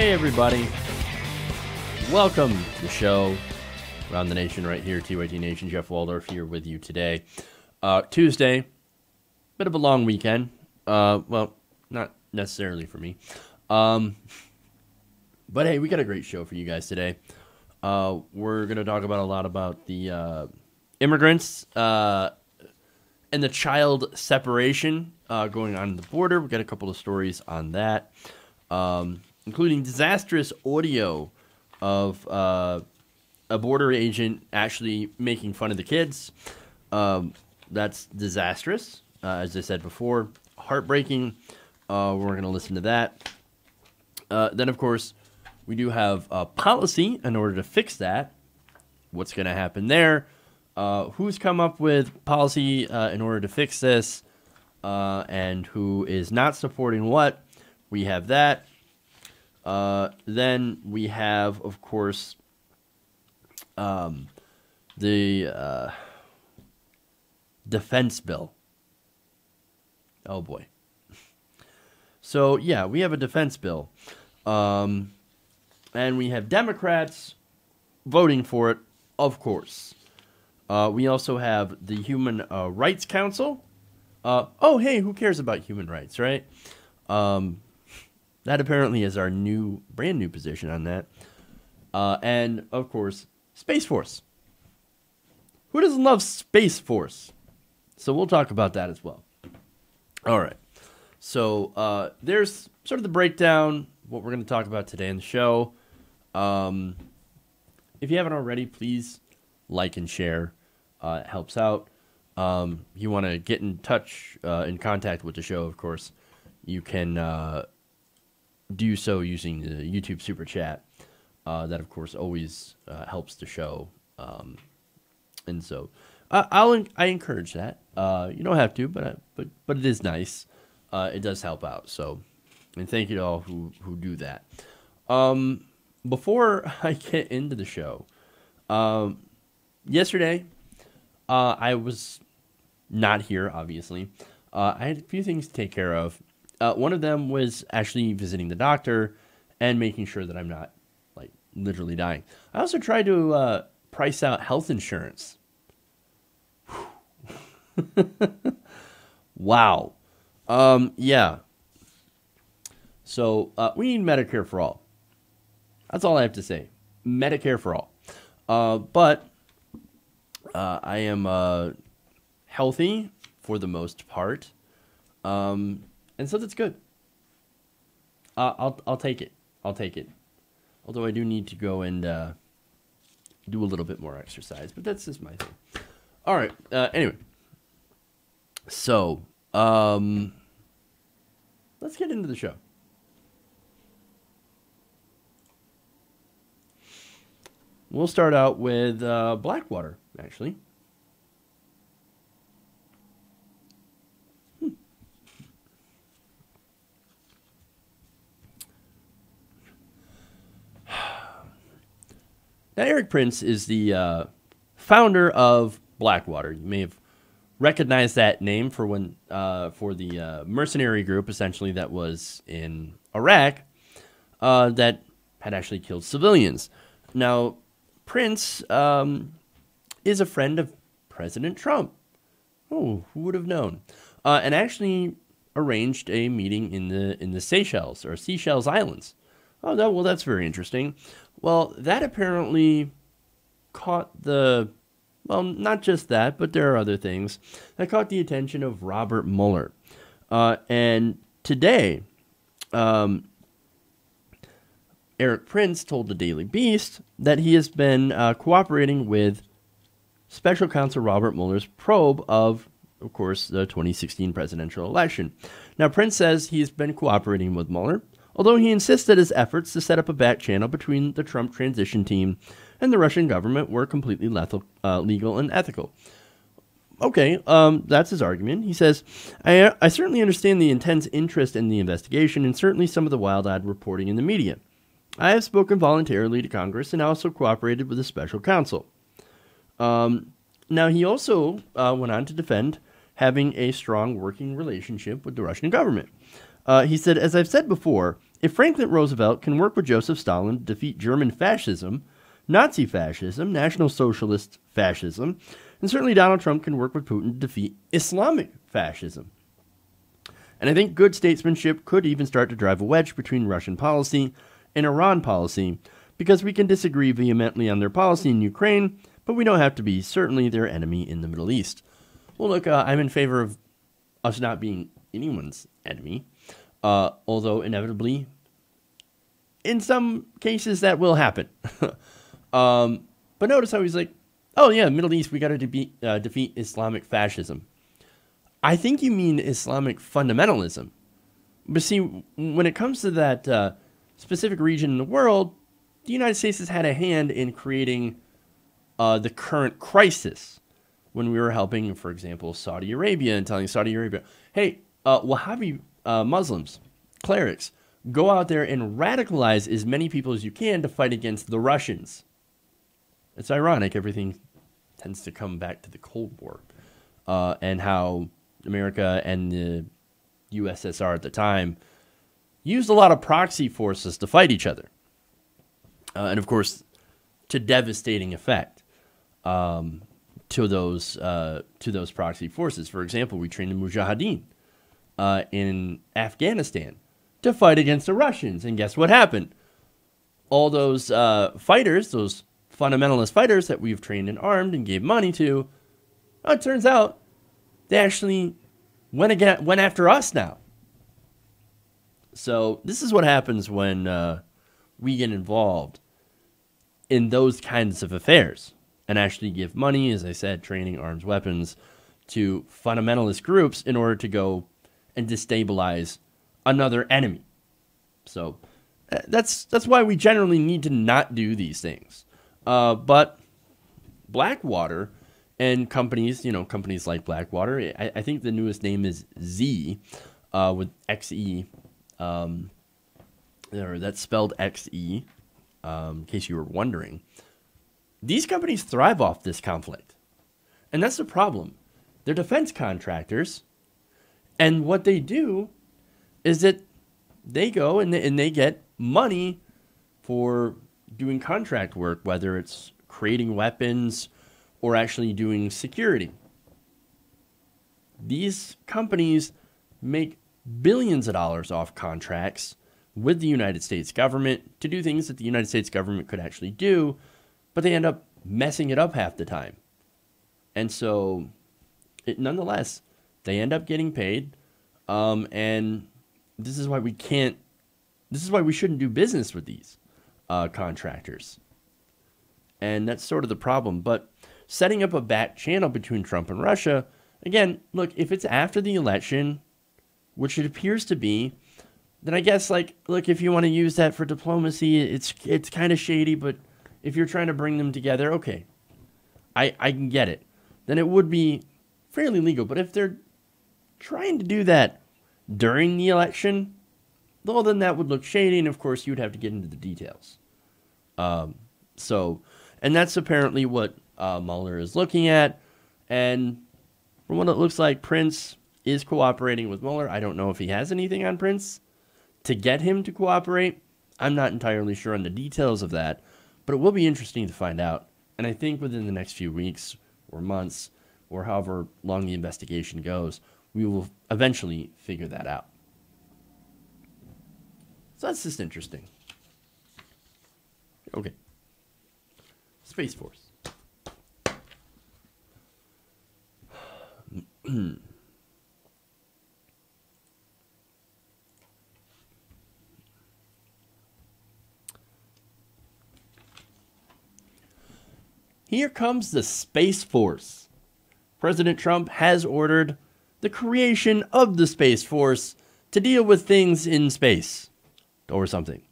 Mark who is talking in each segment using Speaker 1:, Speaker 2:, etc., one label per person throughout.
Speaker 1: Hey everybody, welcome to the show around the nation right here, TYT Nation. Jeff Waldorf here with you today. Tuesday, bit of a long weekend. Well, not necessarily for me. But hey, we got a great show for you guys today. We're going to talk about a lot about the immigrants and the child separation going on the border. We got a couple of stories on that, including disastrous audio of a border agent actually making fun of the kids. That's disastrous, as I said before. Heartbreaking. We're going to listen to that. Then, of course, we do have a policy in order to fix that. What's going to happen there? Who's come up with policy in order to fix this? And who is not supporting what? We have that. Then we have, of course, the defense bill. Oh, boy. So, yeah, we have a defense bill. And we have Democrats voting for it, of course. We also have the Human Rights Council. Oh, hey, who cares about human rights, right? That apparently is our brand new position on that. And, of course, Space Force. Who doesn't love Space Force? So we'll talk about that as well. All right. So there's sort of the breakdown, what we're going to talk about today in the show. If you haven't already, please like and share. It helps out. If you want to get in touch, in contact with the show, of course, you can do so using the YouTube Super Chat. That, of course, always helps the show. And so I encourage that. You don't have to, but it is nice. It does help out. So, and thank you to all who do that. Before I get into the show, yesterday I was not here, obviously. I had a few things to take care of. One of them was actually visiting the doctor and making sure that I'm not, like, literally dying. I also tried to price out health insurance. Wow. Yeah. So we need Medicare for all. That's all I have to say. Medicare for all. But I am healthy for the most part. And so that's good. I'll take it. I'll take it. Although I do need to go and do a little bit more exercise, but that's just my thing. All right. Anyway. So, let's get into the show. We'll start out with Blackwater, actually. Now, Eric Prince is the founder of Blackwater. You may have recognized that name for the mercenary group, essentially, that was in Iraq that had actually killed civilians. Now, Prince is a friend of President Trump. Oh, who would have known? And actually arranged a meeting in the Seychelles Islands. Oh, no, well, that's very interesting. Well, that apparently caught well, not just that, but there are other things that caught the attention of Robert Mueller. And today, Eric Prince told the Daily Beast that he has been cooperating with Special Counsel Robert Mueller's probe of course, the 2016 presidential election. Now, Prince says he's been cooperating with Mueller, although he insists that his efforts to set up a back channel between the Trump transition team and the Russian government were completely legal and ethical. Okay, that's his argument. He says, I certainly understand the intense interest in the investigation and certainly some of the wild-eyed reporting in the media. I have spoken voluntarily to Congress and also cooperated with the special counsel. Now, he also went on to defend having a strong working relationship with the Russian government. He said, as I've said before, if Franklin Roosevelt can work with Joseph Stalin to defeat German fascism, Nazi fascism, National Socialist fascism, and certainly Donald Trump can work with Putin to defeat Islamic fascism. And I think good statesmanship could even start to drive a wedge between Russian policy and Iran policy, because we can disagree vehemently on their policy in Ukraine, but we don't have to be certainly their enemy in the Middle East. Well, look, I'm in favor of us not being anyone's enemy, although inevitably, in some cases, that will happen. But notice how he's like, oh yeah, Middle East, we got to defeat Islamic fascism. I think you mean Islamic fundamentalism. But see, when it comes to that specific region in the world, the United States has had a hand in creating the current crisis when we were helping, for example, Saudi Arabia and telling Saudi Arabia, hey, Wahhabi Muslims, clerics, go out there and radicalize as many people as you can to fight against the Russians. It's ironic, everything tends to come back to the Cold War and how America and the USSR at the time used a lot of proxy forces to fight each other. And of course, to devastating effect to those proxy forces. For example, we trained the Mujahideen in Afghanistan to fight against the Russians. And guess what happened? All those fighters, those fundamentalist fighters that we've trained and armed and gave money to, it turns out they actually went after us now. So this is what happens when we get involved in those kinds of affairs and actually give money, as I said, training, arms, weapons to fundamentalist groups in order to go and destabilize another enemy. So that's why we generally need to not do these things. But Blackwater and companies, companies like Blackwater, I think the newest name is Z with XE. That's spelled XE, in case you were wondering. These companies thrive off this conflict. And that's the problem. They're defense contractors. And what they do is that they go and they get money for doing contract work, whether it's creating weapons or actually doing security. These companies make billions of dollars off contracts with the United States government to do things that the United States government could actually do, but they end up messing it up half the time. And so, nonetheless, they end up getting paid, and this is why we shouldn't do business with these contractors. And that's sort of the problem. But setting up a back channel between Trump and Russia, again, look, if it's after the election, which it appears to be, then I guess, look, if you want to use that for diplomacy, it's kind of shady, but if you're trying to bring them together, okay, I can get it. Then it would be fairly legal. But if they're trying to do that during the election, well, then that would look shady, and of course, you'd have to get into the details. And that's apparently what Mueller is looking at, and from what it looks like, Prince is cooperating with Mueller. I don't know if he has anything on Prince to get him to cooperate. I'm not entirely sure on the details of that, but it will be interesting to find out. And I think within the next few weeks or months or however long the investigation goes, we will eventually figure that out. So that's just interesting. Okay. Space Force. Here comes the Space Force. President Trump has ordered the creation of the Space Force to deal with things in space or something.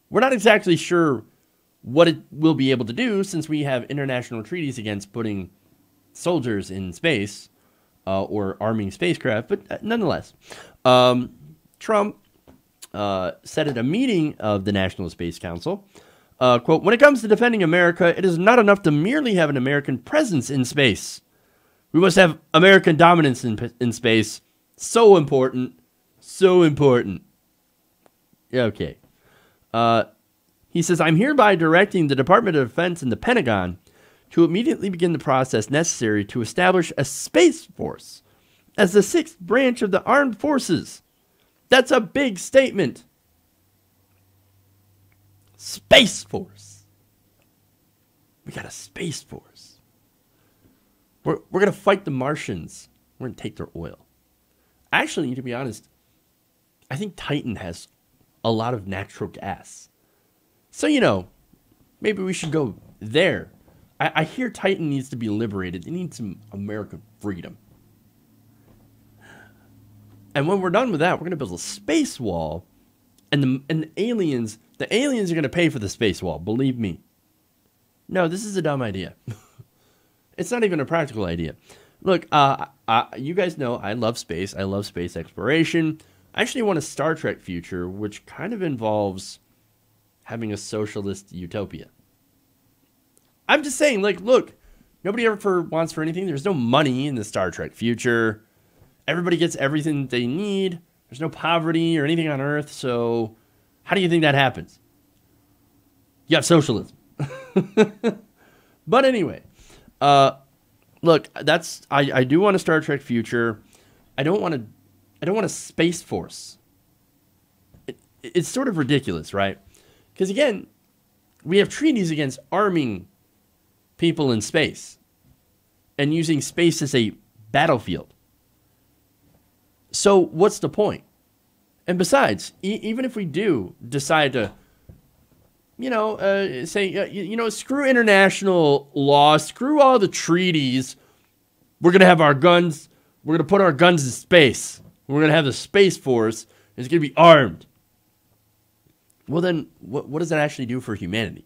Speaker 1: We're not exactly sure what it will be able to do, since we have international treaties against putting soldiers in space or arming spacecraft, but nonetheless, Trump said at a meeting of the National Space Council, quote, "When it comes to defending America, it is not enough to merely have an American presence in space. We must have American dominance in space. So important, so important." Okay. He says, I'm hereby directing the Department of Defense and the Pentagon to immediately begin the process necessary to establish a Space Force as the sixth branch of the armed forces. That's a big statement. Space Force. We got a Space Force. We're going to fight the Martians. We're going to take their oil. Actually, to be honest, I think Titan has a lot of natural gas. So, maybe we should go there. I hear Titan needs to be liberated. They need some American freedom. And when we're done with that, we're going to build a space wall. And the aliens are going to pay for the space wall. Believe me. No, this is a dumb idea. It's not even a practical idea. Look, you guys know I love space. I love space exploration. I actually want a Star Trek future, which kind of involves having a socialist utopia. I'm just saying, look, nobody ever wants for anything. There's no money in the Star Trek future. Everybody gets everything that they need. There's no poverty or anything on Earth. So how do you think that happens? You have socialism. But anyway, look, I do want a Star Trek future. I don't want a Space Force. It's sort of ridiculous, right? Because again, we have treaties against arming people in space and using space as a battlefield. So what's the point? And besides, even if we do decide to, say, screw international law, screw all the treaties, we're going to have our guns, we're going to put our guns in space. We're going to have the Space Force, and it's going to be armed. Well, then, what does that actually do for humanity?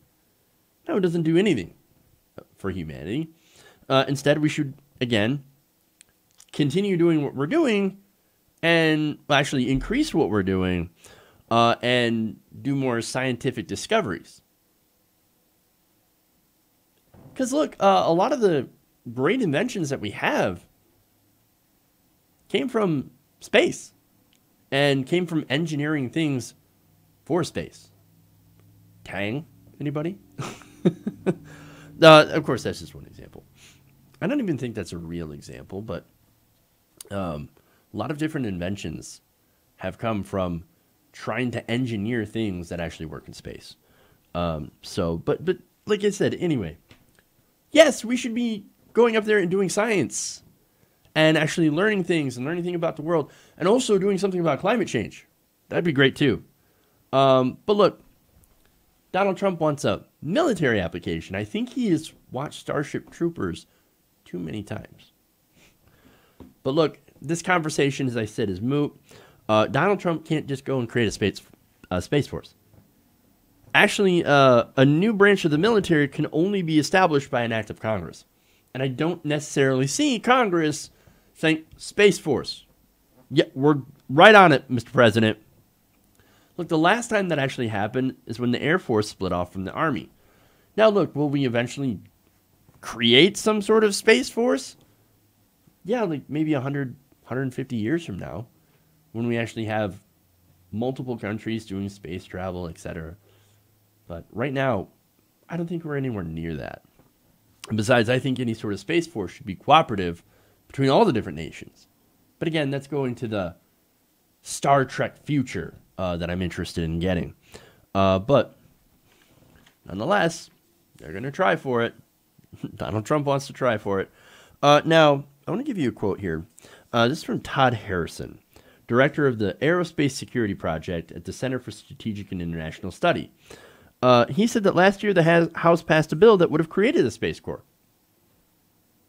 Speaker 1: No, it doesn't do anything for humanity. Instead, we should, again, continue doing what we're doing and actually increase what we're doing and do more scientific discoveries. Because, look, a lot of the great inventions that we have came from space and came from engineering things for space. Tang? Anybody? Of course, that's just one example. I don't even think that's a real example, but a lot of different inventions have come from trying to engineer things that actually work in space. But like I said, anyway, yes, we should be going up there and doing science and actually learning things about the world and also doing something about climate change. That'd be great too. But look, Donald Trump wants a military application. I think he has watched Starship Troopers too many times. But look, this conversation, as I said, is moot. Donald Trump can't just go and create a space force. Actually, a new branch of the military can only be established by an act of Congress. And I don't necessarily see Congress saying, Space Force. Yeah, we're right on it, Mr. President. Look, the last time that actually happened is when the Air Force split off from the Army. Now, look, will we eventually create some sort of Space Force? Yeah, like maybe 100, 150 years from now, when we actually have multiple countries doing space travel, etc. But right now, I don't think we're anywhere near that. And besides, I think any sort of Space Force should be cooperative between all the different nations. But again, that's going to the Star Trek future that I'm interested in getting. But nonetheless, they're going to try for it. Donald Trump wants to try for it. Now, I want to give you a quote here. This is from Todd Harrison, director of the Aerospace Security Project at the Center for Strategic and International Study. He said that last year the House passed a bill that would have created a Space Corps.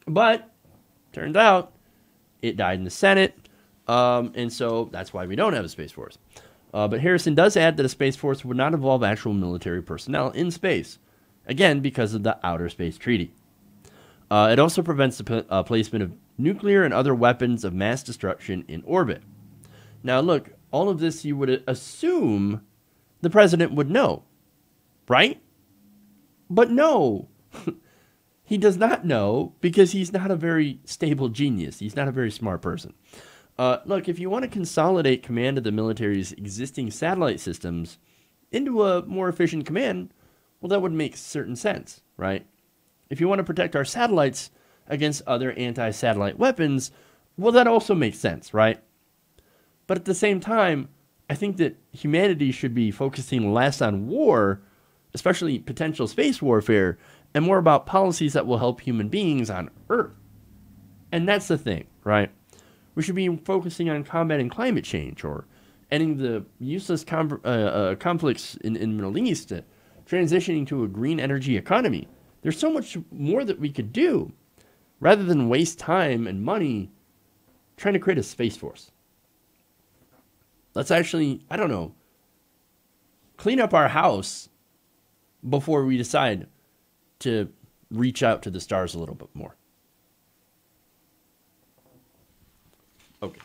Speaker 1: But, turns out, it died in the Senate, and so that's why we don't have a Space Force. But Harrison does add that a Space Force would not involve actual military personnel in space, again, because of the Outer Space Treaty. It also prevents the placement of nuclear and other weapons of mass destruction in orbit. Now, look, all of this you would assume the president would know, right? But no, he does not know because he's not a very stable genius. He's not a very smart person. Look, if you want to consolidate command of the military's existing satellite systems into a more efficient command, well, that would make certain sense, right? If you want to protect our satellites against other anti-satellite weapons, well, that also makes sense, right? But at the same time, I think that humanity should be focusing less on war, especially potential space warfare, and more about policies that will help human beings on Earth. And that's the thing, right? We should be focusing on combating climate change or ending the useless conflicts in the Middle East, transitioning to a green energy economy. There's so much more that we could do rather than waste time and money trying to create a space force. Let's actually, I don't know, clean up our house before we decide to reach out to the stars a little bit more. Okay.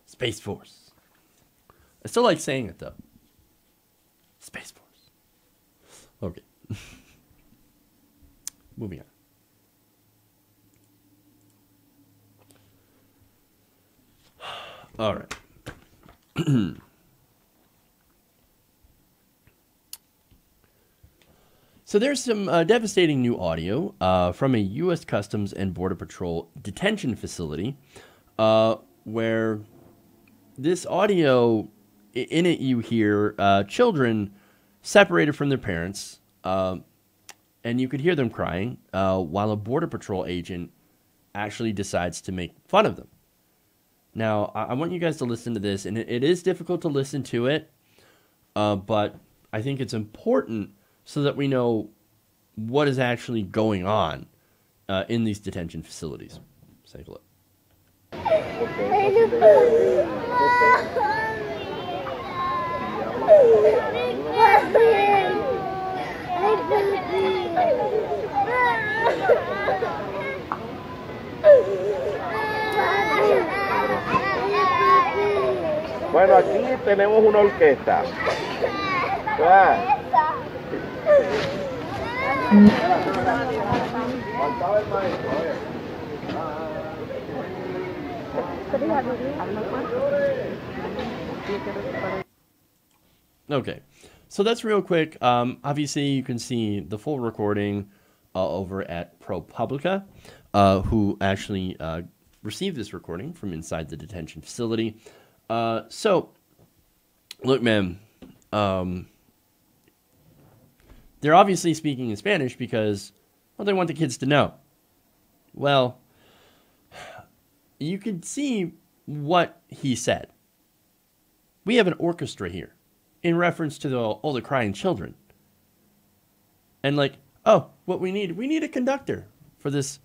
Speaker 1: Space Force. I still like saying it, though. Space Force. Okay. Moving on. All right. So there's some devastating new audio from a U.S. Customs and Border Patrol detention facility where this audio, in it you hear children separated from their parents, and you could hear them crying while a Border Patrol agent actually decides to make fun of them. Now, I want you guys to listen to this, and it is difficult to listen to it, but I think it's important so that we know what is actually going on in these detention facilities. Let's take a look.
Speaker 2: Bueno, aquí tenemos una orquesta.
Speaker 1: Okay, so that's real quick. Obviously, you can see the full recording over at ProPublica, who actually received this recording from inside the detention facility. So, look, man, they're obviously speaking in Spanish because, well, they want the kids to know. Well, you can see what he said. We have an orchestra here in reference to all the crying children. And like, oh, what we need a conductor for this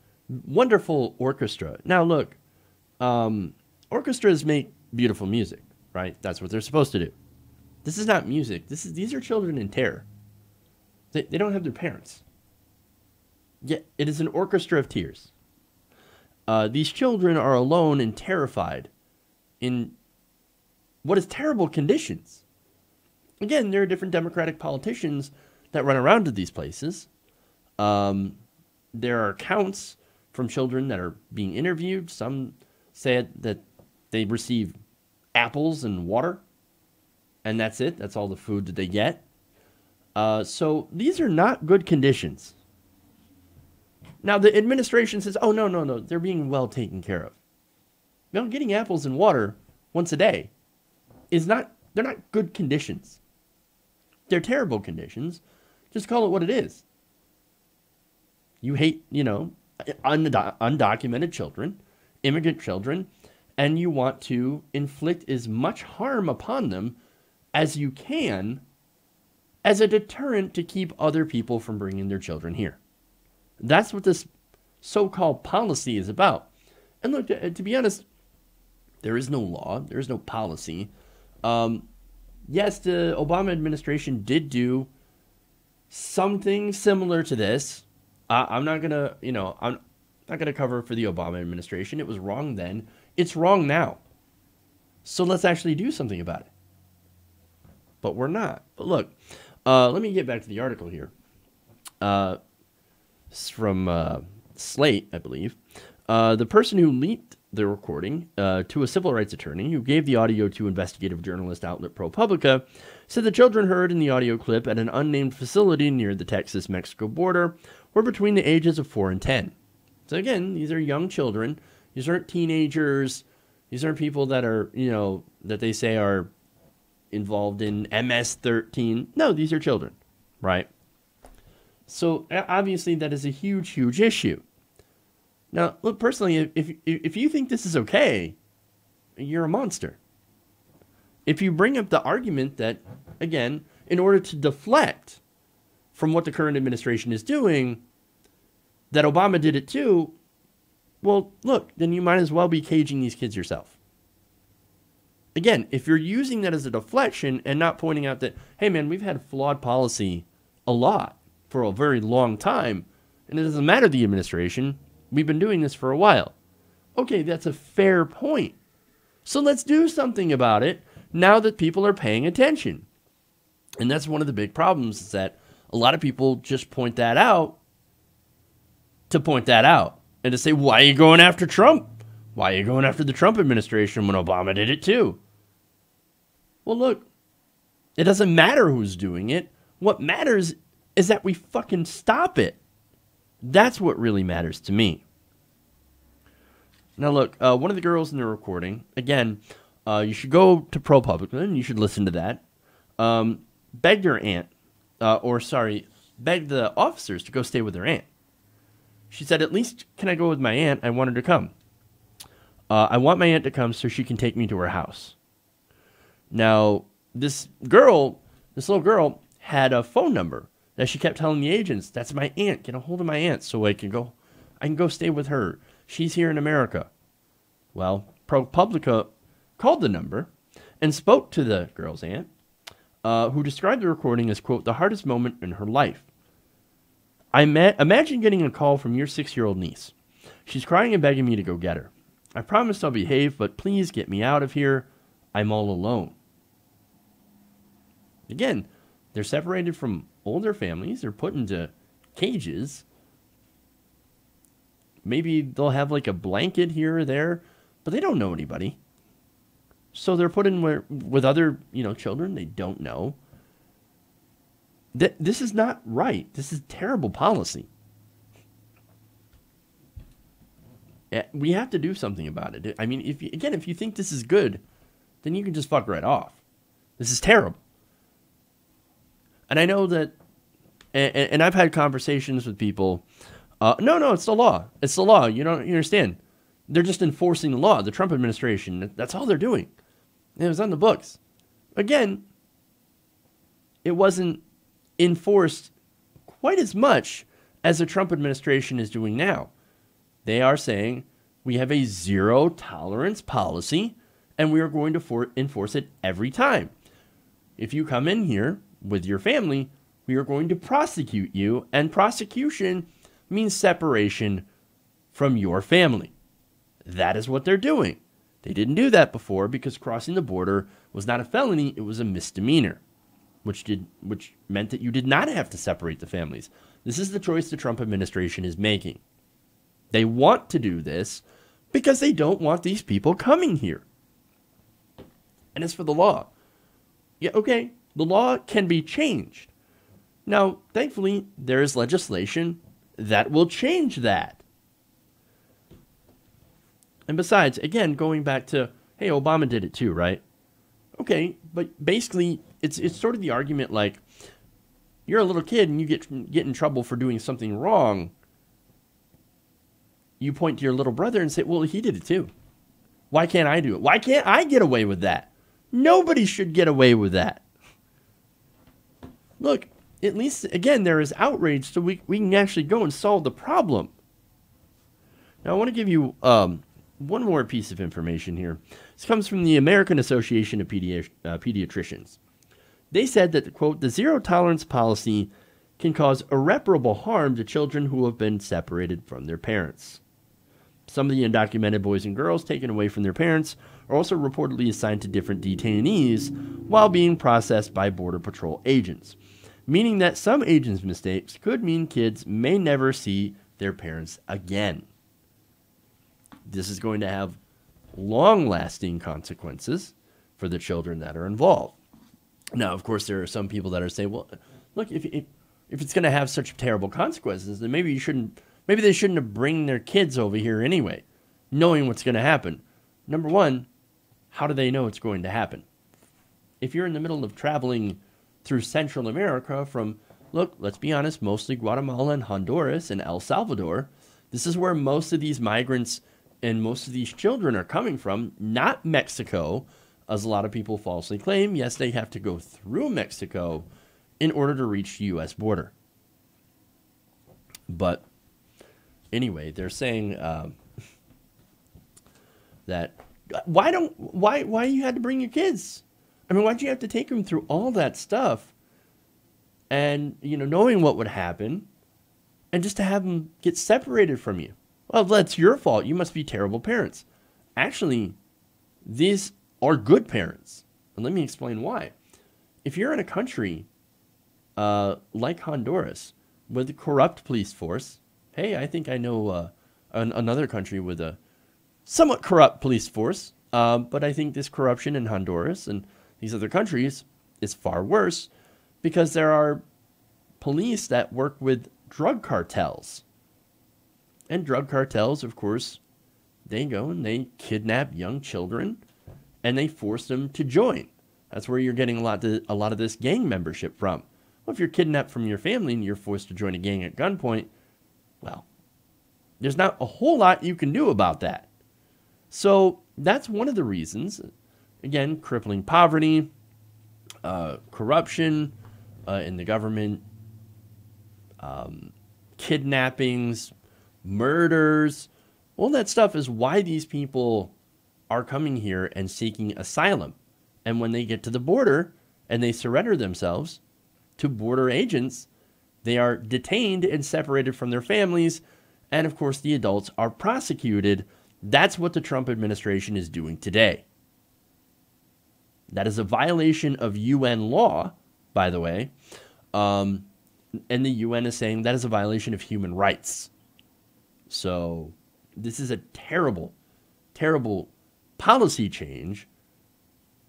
Speaker 1: wonderful orchestra. Now, look, orchestras make beautiful music, right? That's what they're supposed to do. This is not music. These are children in terror. They don't have their parents. Yet it is an orchestra of tears. These children are alone and terrified in what is terrible conditions. Again, there are different Democratic politicians that run around to these places. There are accounts from children that are being interviewed. Some said that they receive apples and water, and that's it. That's all the food that they get. So these are not good conditions. Now, the administration says, oh, no, they're being well taken care of. You know, getting apples and water once a day they're not good conditions. They're terrible conditions. Just call it what it is. You hate, undocumented children, immigrant children, and you want to inflict as much harm upon them as you can as a deterrent to keep other people from bringing their children here. That's what this so-called policy is about. And look, to be honest, there is no law. There is no policy. Yes, the Obama administration did do something similar to this. I'm not gonna cover for the Obama administration. It was wrong then. It's wrong now. So let's actually do something about it. But we're not. But look, let me get back to the article here. This is from Slate, I believe. The person who leaked the recording to a civil rights attorney who gave the audio to investigative journalist outlet ProPublica said the children heard in the audio clip at an unnamed facility near the Texas-Mexico border were between the ages of 4 and 10. So again, these are young children. These aren't teenagers. These aren't people that are, that they say are involved in MS-13. No, these are children, right? So obviously that is a huge, huge issue. Now, look, personally, if you think this is okay, you're a monster. If you bring up the argument that, again, in order to deflect from what the current administration is doing, that Obama did it too, well, look, then you might as well be caging these kids yourself. Again, if you're using that as a deflection and not pointing out that, hey, man, we've had flawed policy a lot for a very long time, and it doesn't matter the administration, we've been doing this for a while. Okay, that's a fair point. So let's do something about it now that people are paying attention. And that's one of the big problems, is that a lot of people just point that out to point that out and to say, why are you going after Trump? Why are you going after the Trump administration when Obama did it too? Well, look, it doesn't matter who's doing it. What matters is that we fucking stop it. That's what really matters to me. Now, look, one of the girls in the recording, again, you should go to ProPublica and you should listen to that. Begged her aunt, begged the officers to go stay with her aunt. She said, at least can I go with my aunt? I want her to come. I want my aunt to come so she can take me to her house. Now, this little girl, had a phone number that she kept telling the agents, that's my aunt, get a hold of my aunt so I can go stay with her. She's here in America. Well, ProPublica called the number and spoke to the girl's aunt, who described the recording as, quote, the hardest moment in her life. Imagine getting a call from your 6-year-old niece. She's crying and begging me to go get her. I promised I'll behave, but please get me out of here. I'm all alone. Again, they're separated from older families. They're put into cages. Maybe they'll have like a blanket here or there, but they don't know anybody. So they're put in with other, children they don't know. This is not right. This is terrible policy. We have to do something about it. I mean, if you think this is good, then you can just fuck right off. This is terrible. And I know that, and I've had conversations with people. No, it's the law. It's the law. You understand. They're just enforcing the law. The Trump administration, that's all they're doing. And it was on the books. Again, it wasn't enforced quite as much as the Trump administration is doing now. They are saying we have a zero tolerance policy and we are going to enforce it every time. If you come in here with your family, we are going to prosecute you, and prosecution means separation from your family. That is what they're doing. They didn't do that before because crossing the border was not a felony, it was a misdemeanor, which meant that you did not have to separate the families. This is the choice the Trump administration is making. They want to do this because they don't want these people coming here. And as for the law, yeah, okay, the law can be changed. Now, thankfully, there is legislation that will change that. And besides, again, going back to, hey, Obama did it too, right? Okay, but basically, it's sort of the argument like, you're a little kid and you get in trouble for doing something wrong. You point to your little brother and say, well, he did it too. Why can't I do it? Why can't I get away with that? Nobody should get away with that. Look, at least, again, there is outrage, so we can actually go and solve the problem. Now, I want to give you one more piece of information here. This comes from the American Association of Pediatricians. They said that, quote, the zero tolerance policy can cause irreparable harm to children who have been separated from their parents. Some of the undocumented boys and girls taken away from their parents are also reportedly assigned to different detainees while being processed by Border Patrol agents. meaning that some agents' mistakes could mean kids may never see their parents again. This is going to have long-lasting consequences for the children that are involved. Now, of course, there are some people that are saying, well, look, if it's going to have such terrible consequences, then maybe they shouldn't have bring their kids over here anyway, knowing what's going to happen. Number one, how do they know it's going to happen? If you're in the middle of traveling through Central America from, look, let's be honest, mostly Guatemala and Honduras and El Salvador, this is where most of these migrants and most of these children are coming from, not Mexico, as a lot of people falsely claim. Yes, they have to go through Mexico in order to reach the U.S. border. But anyway, they're saying that why you had to bring your kids? I mean, why'd you have to take them through all that stuff and, knowing what would happen and just to have them get separated from you? Well, that's your fault. You must be terrible parents. Actually, these are good parents. And let me explain why. If you're in a country like Honduras with a corrupt police force, hey, I think I know another country with a somewhat corrupt police force, but I think this corruption in Honduras and these other countries is far worse because there are police that work with drug cartels. And drug cartels, of course, they go and they kidnap young children and they force them to join. That's where you're getting a lot of this gang membership from. Well, if you're kidnapped from your family and you're forced to join a gang at gunpoint, well, there's not a whole lot you can do about that. So that's one of the reasons. Again, crippling poverty, corruption in the government, kidnappings, murders, all that stuff is why these people are coming here and seeking asylum. And when they get to the border and they surrender themselves to border agents, they are detained and separated from their families. And of course, the adults are prosecuted. That's what the Trump administration is doing today. That is a violation of UN law, by the way. And the UN is saying that is a violation of human rights. So this is a terrible, terrible policy change,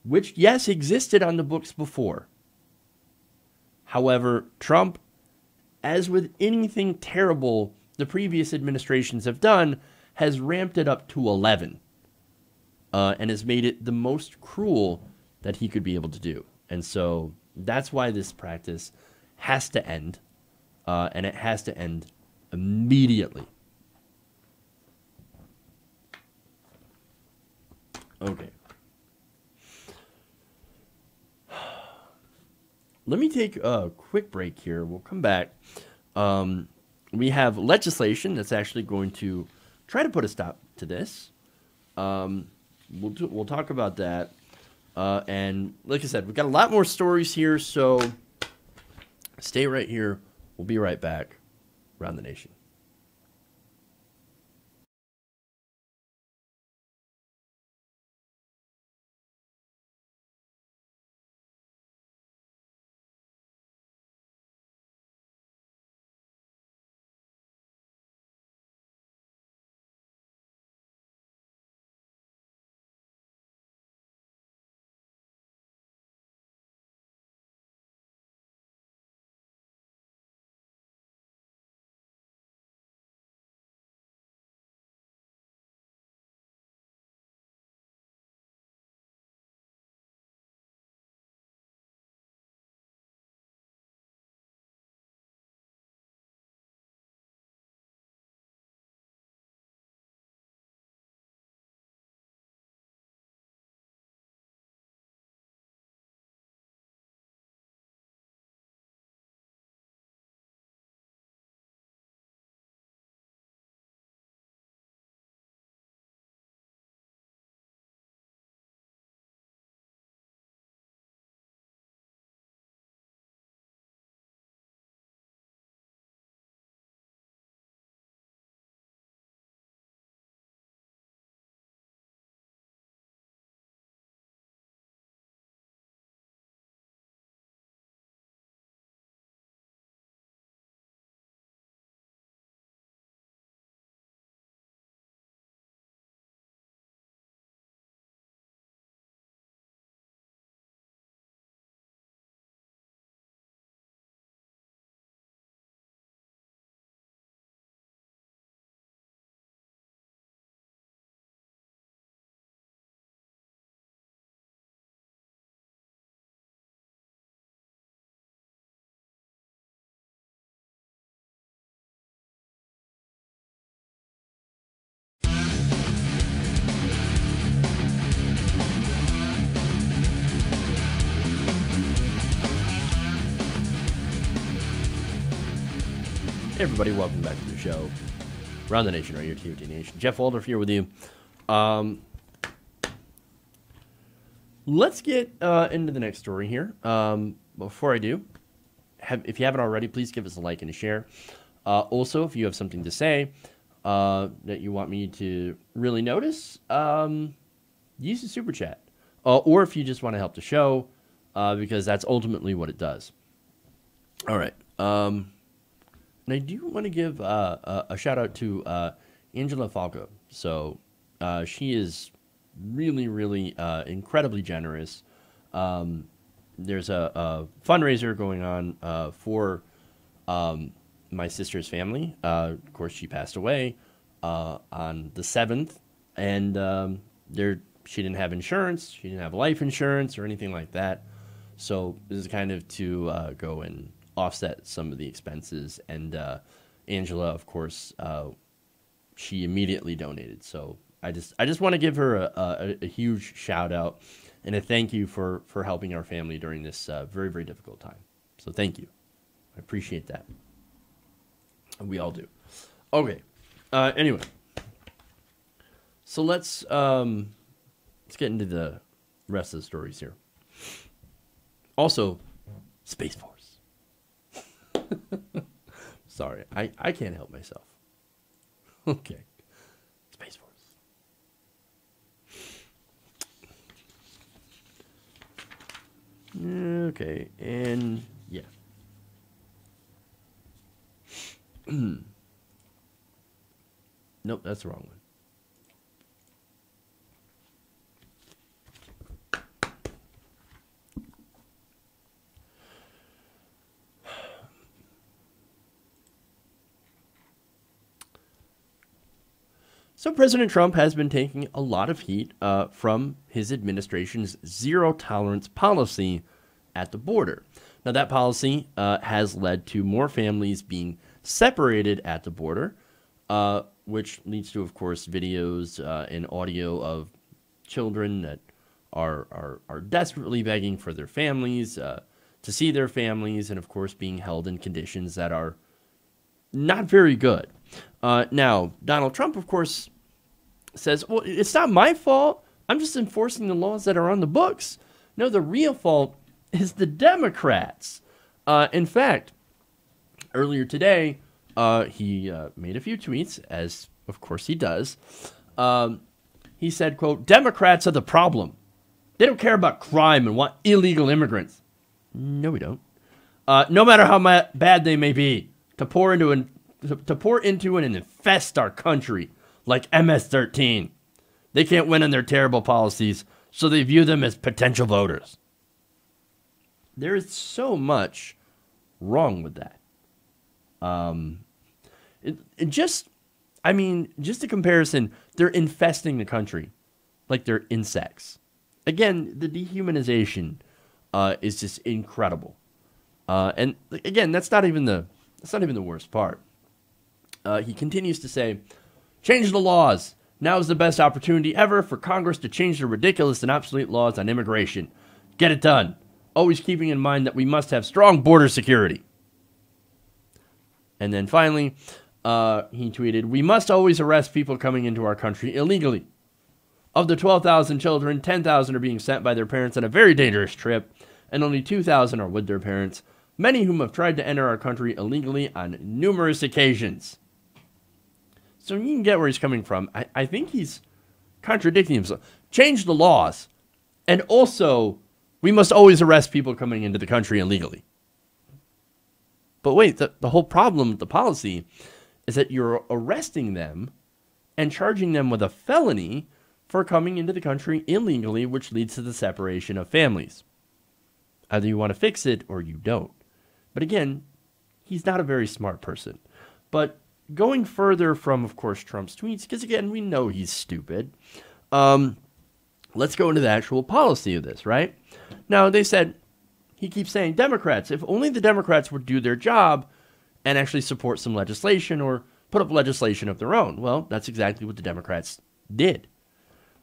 Speaker 1: which, yes, existed on the books before. However, Trump, as with anything terrible the previous administrations have done, has ramped it up to 11 and has made it the most cruel that he could be able to do. And so that's why this practice has to end, and it has to end immediately. Okay. Let me take a quick break here. We'll come back. We have legislation that's actually going to try to put a stop to this. We'll talk about that. And like I said, we've got a lot more stories here, so stay right here. We'll be right back. Around the Nation. Hey everybody, welcome back to the show. Around the Nation, right here, TOT Nation. Jeff Waldorf here with you. Let's get into the next story here. Before I do, if you haven't already, please give us a like and a share. Also, if you have something to say that you want me to really notice, use the super chat. Or if you just want to help the show, because that's ultimately what it does. All right. And I do want to give a shout out to Angela Falco. So she is really, really incredibly generous. There's a fundraiser going on for my sister's family. Of course, she passed away on the 7th, and she didn't have insurance. She didn't have life insurance or anything like that. So this is kind of to go and offset some of the expenses. And Angela, of course, she immediately donated. So I just want to give her a huge shout out and a thank you for helping our family during this very, very difficult time. So thank you. I appreciate that. We all do. Okay. Anyway, so let's get into the rest of the stories here. Also, Space Force. Sorry, I can't help myself. Okay. Space Force. Okay, and yeah. Nope, that's the wrong one. So President Trump has been taking a lot of heat from his administration's zero-tolerance policy at the border. Now, that policy has led to more families being separated at the border, which leads to, of course, videos and audio of children that are desperately begging for their families, to see their families, and, of course, being held in conditions that are not very good. Now, Donald Trump, of course, says, well, it's not my fault. I'm just enforcing the laws that are on the books. No, the real fault is the Democrats. In fact, earlier today, he made a few tweets, as of course he does. He said, quote, Democrats are the problem. They don't care about crime and want illegal immigrants. No, we don't. No matter how bad they may be, to pour into and infest our country like MS-13. They can't win on their terrible policies, so they view them as potential voters. There is so much wrong with that. Just a comparison, they're infesting the country like they're insects. Again, the dehumanization is just incredible. And again, that's not even the worst part. He continues to say, change the laws. Now is the best opportunity ever for Congress to change the ridiculous and obsolete laws on immigration. Get it done. Always keeping in mind that we must have strong border security. And then finally, he tweeted, we must always arrest people coming into our country illegally. Of the 12,000 children, 10,000 are being sent by their parents on a very dangerous trip, and only 2,000 are with their parents, many whom have tried to enter our country illegally on numerous occasions. So you can get where he's coming from. I think he's contradicting himself. Change the laws. And also, we must always arrest people coming into the country illegally. But wait, the whole problem with the policy is that you're arresting them and charging them with a felony for coming into the country illegally, which leads to the separation of families. Either you want to fix it or you don't. But again, he's not a very smart person. But going further from, of course, Trump's tweets, because again, we know he's stupid, let's go into the actual policy of this, right? Now, they said, he keeps saying, Democrats, if only the Democrats would do their job and actually support some legislation or put up legislation of their own. Well, that's exactly what the Democrats did.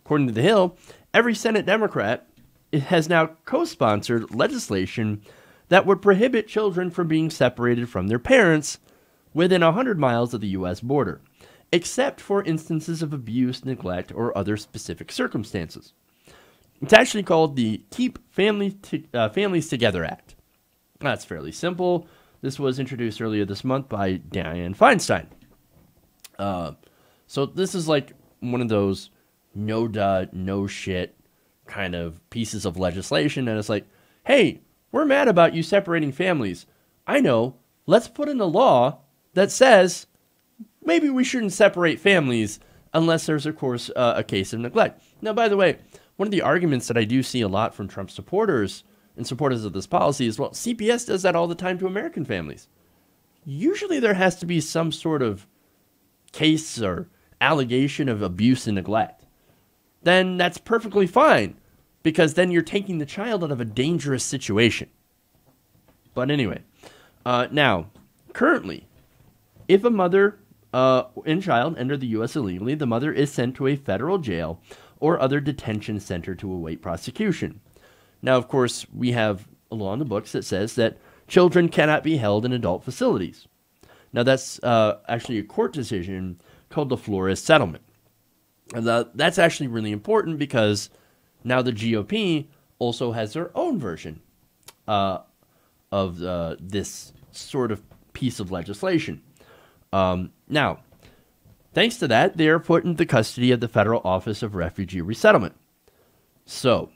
Speaker 1: According to The Hill, every Senate Democrat has now co-sponsored legislation that would prohibit children from being separated from their parents within 100 miles of the U.S. border, except for instances of abuse, neglect, or other specific circumstances. It's actually called the Keep Families Together Act. That's fairly simple. This was introduced earlier this month by Dianne Feinstein. So this is like one of those no shit kind of pieces of legislation. And it's like, hey, we're mad about you separating families. I know. Let's put in a law that says maybe we shouldn't separate families unless there's, of course, a case of neglect. Now, by the way, one of the arguments that I do see a lot from Trump supporters and supporters of this policy is, well, CPS does that all the time to American families. Usually there has to be some sort of case or allegation of abuse and neglect. Then that's perfectly fine, because then you're taking the child out of a dangerous situation. But anyway, now, currently, if a mother and child enter the U.S. illegally, the mother is sent to a federal jail or other detention center to await prosecution. Now, of course, we have a law in the books that says that children cannot be held in adult facilities. Now, that's actually a court decision called the Flores Settlement. And that's actually really important because now the GOP also has their own version of this sort of piece of legislation. Now, thanks to that, they are put into the custody of the Federal Office of Refugee Resettlement. So,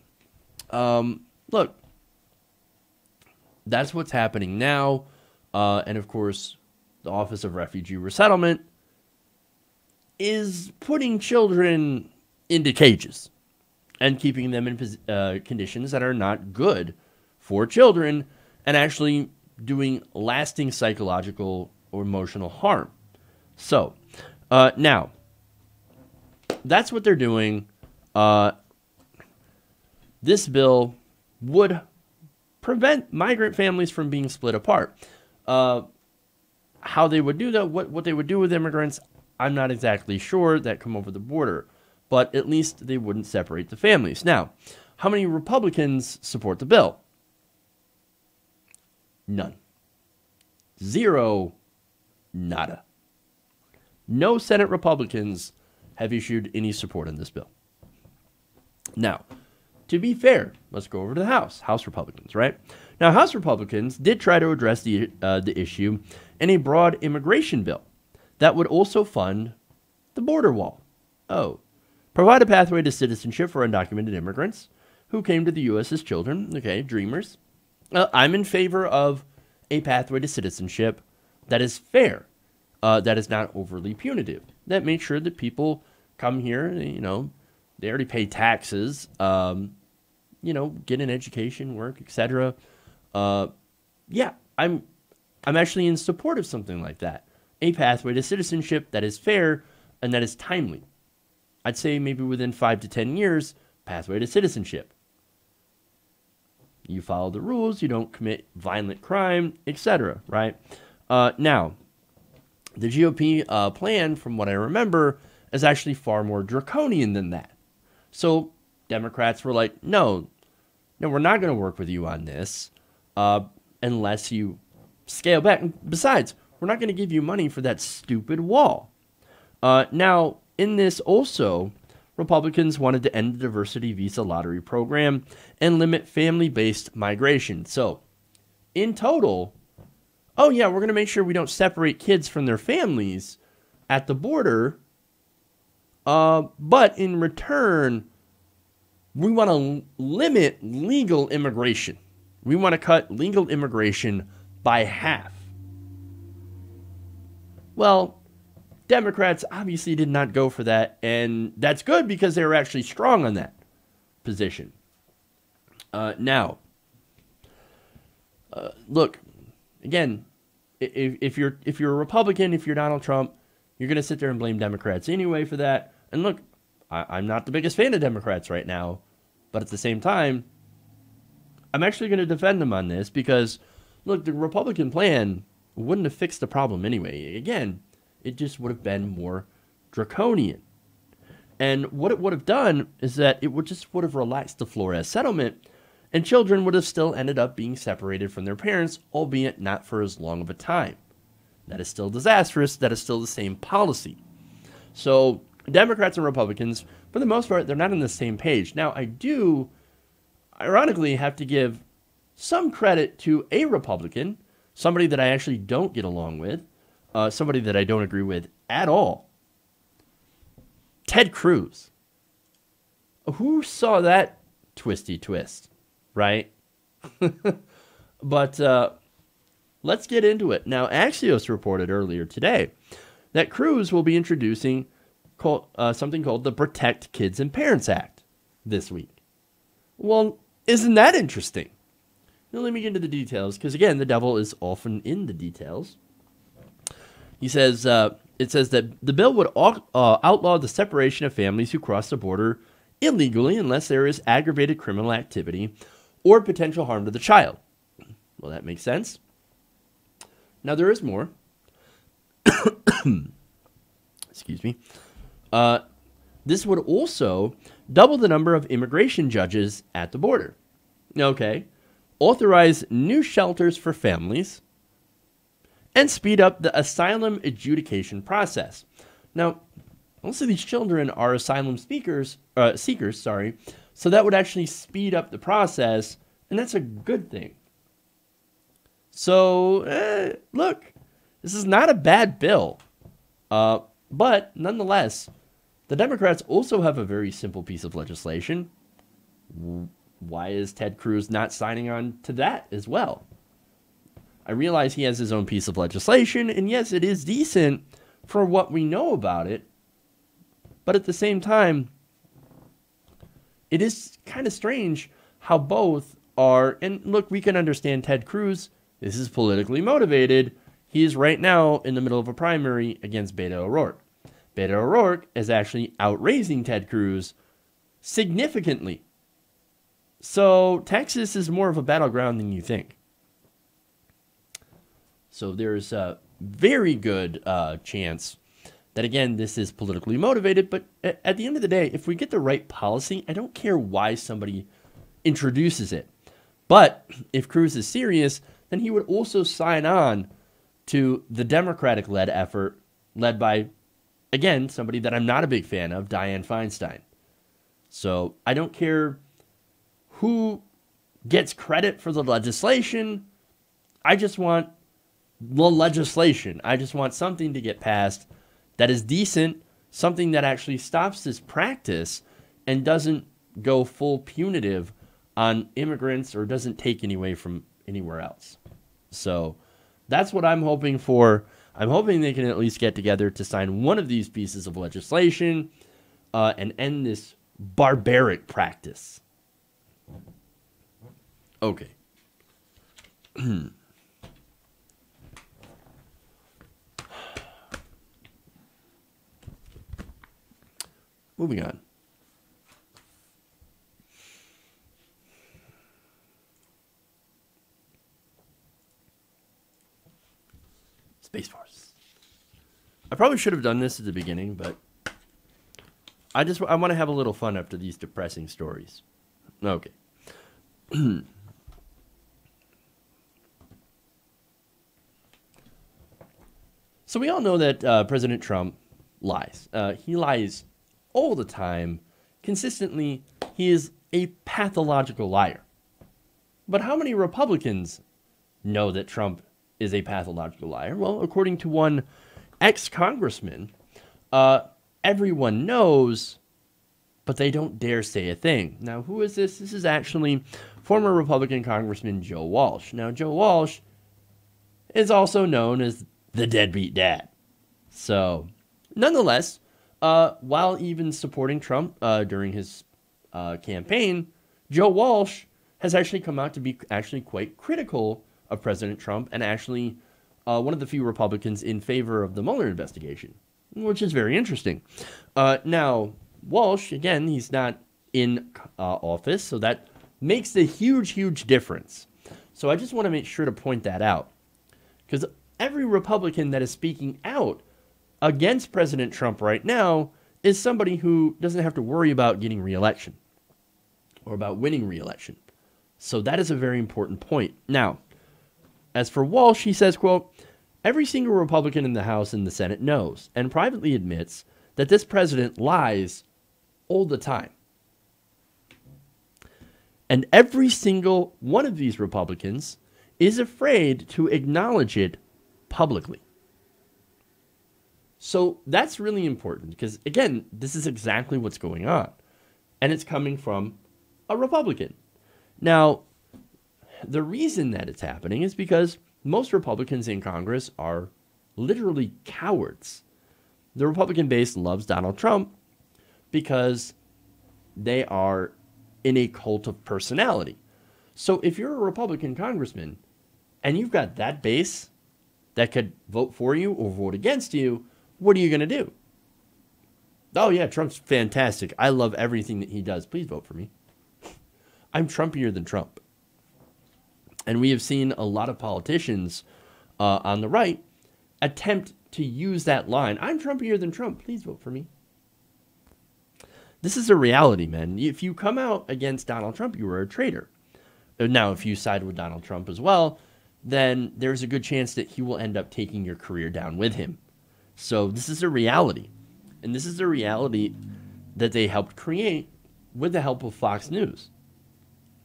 Speaker 1: look, that's what's happening now. And of course, the Office of Refugee Resettlement is putting children into cages and keeping them in conditions that are not good for children and actually doing lasting psychological or emotional harm. So, now, that's what they're doing. This bill would prevent migrant families from being split apart. How they would do that, what they would do with immigrants, I'm not exactly sure that come over the border. But at least they wouldn't separate the families. Now, how many Republicans support the bill? None. Zero. Nada. No Senate Republicans have issued any support on this bill. Now, to be fair, let's go over to the House Republicans, right? Now, House Republicans did try to address the issue in a broad immigration bill that would also fund the border wall. Provide a pathway to citizenship for undocumented immigrants who came to the U.S. as children. Okay, dreamers. I'm in favor of a pathway to citizenship that is fair, that is not overly punitive, that makes sure that people come here, they already pay taxes, get an education, work, etc. Yeah, I'm actually in support of something like that. A pathway to citizenship that is fair and that is timely. I'd say maybe within 5 to 10 years, pathway to citizenship. You follow the rules, you don't commit violent crime, etc., right? Now, the GOP plan, from what I remember, is actually far more draconian than that. So Democrats were like, no, we're not going to work with you on this unless you scale back. And besides, we're not going to give you money for that stupid wall. Now, in this also, Republicans wanted to end the diversity visa lottery program and limit family-based migration. So, in total, we're going to make sure we don't separate kids from their families at the border. But in return, we want to limit legal immigration. We want to cut legal immigration by half. Well, Democrats obviously did not go for that, and that's good because they were actually strong on that position. Now, look, again, if you're a Republican, if you're Donald Trump, you're going to sit there and blame Democrats anyway for that. And look, I'm not the biggest fan of Democrats right now, but at the same time, I'm actually going to defend them on this because, look, the Republican plan wouldn't have fixed the problem anyway. Again, it just would have been more draconian. And what it would have done is that it would have relaxed the Flores settlement, and children would have still ended up being separated from their parents, albeit not for as long of a time. That is still disastrous. That is still the same policy. So Democrats and Republicans, for the most part, they're not on the same page. Now, I do, ironically, have to give some credit to a Republican, somebody that I actually don't get along with, somebody that I don't agree with at all. Ted Cruz. Who saw that twisty twist, right? But let's get into it. Now, Axios reported earlier today that Cruz will be introducing something called the Protect Kids and Parents Act this week. Well, isn't that interesting? Now, let me get into the details, because, again, the devil is often in the details. He says, it says that the bill would outlaw the separation of families who cross the border illegally unless there is aggravated criminal activity or potential harm to the child. Well, that makes sense. Now, there is more. Excuse me. This would also double the number of immigration judges at the border. Okay. Authorize new shelters for families, and speed up the asylum adjudication process. Now, most of these children are asylum seekers, so that would actually speed up the process, and that's a good thing. So, look, this is not a bad bill, but nonetheless, the Democrats also have a very simple piece of legislation. Why is Ted Cruz not signing on to that as well? I realize he has his own piece of legislation, and yes, it is decent for what we know about it, but at the same time, it is kind of strange how both are, and look, we can understand Ted Cruz. This is politically motivated. He is right now in the middle of a primary against Beto O'Rourke. Beto O'Rourke is actually outraising Ted Cruz significantly. So Texas is more of a battleground than you think. So there's a very good chance that, again, this is politically motivated. But at the end of the day, if we get the right policy, I don't care why somebody introduces it. But if Cruz is serious, then he would also sign on to the Democratic-led effort led by, again, somebody that I'm not a big fan of, Dianne Feinstein. So I don't care who gets credit for the legislation. I just want the legislation. I just want something to get passed that is decent, something that actually stops this practice and doesn't go full punitive on immigrants or doesn't take any away from anywhere else. So that's what I'm hoping for. I'm hoping they can at least get together to sign one of these pieces of legislation and end this barbaric practice. Okay. Moving on. Space Force. I probably should have done this at the beginning, but I want to have a little fun after these depressing stories. Okay. So we all know that President Trump lies. He lies all the time, consistently. He is a pathological liar. But how many Republicans know that Trump is a pathological liar? Well, according to one ex-congressman, everyone knows, but they don't dare say a thing. Now, who is this? This is actually former Republican Congressman Joe Walsh. Now, Joe Walsh is also known as the deadbeat dad. So, nonetheless, while even supporting Trump during his campaign, Joe Walsh has actually come out to be actually quite critical of President Trump and actually one of the few Republicans in favor of the Mueller investigation, which is very interesting. Now, Walsh, again, he's not in office, so that makes a huge, huge difference. So I just want to make sure to point that out, because every Republican that is speaking out against President Trump right now is somebody who doesn't have to worry about getting re-election or about winning re-election. So that is a very important point. Now, as for Walsh, he says, quote, Every single Republican in the House and the Senate knows and privately admits that this president lies all the time. And every single one of these Republicans is afraid to acknowledge it publicly. So that's really important because, again, this is exactly what's going on. And it's coming from a Republican. Now, the reason that it's happening is because most Republicans in Congress are literally cowards. The Republican base loves Donald Trump because they are in a cult of personality. So if you're a Republican congressman and you've got that base that could vote for you or vote against you, what are you going to do? Oh, yeah, Trump's fantastic. I love everything that he does. Please vote for me. I'm Trumpier than Trump. And we have seen a lot of politicians on the right attempt to use that line. I'm Trumpier than Trump. Please vote for me. This is a reality, man. If you come out against Donald Trump, you are a traitor. Now, if you side with Donald Trump as well, then there's a good chance that he will end up taking your career down with him. So this is a reality. And this is a reality that they helped create with the help of Fox News.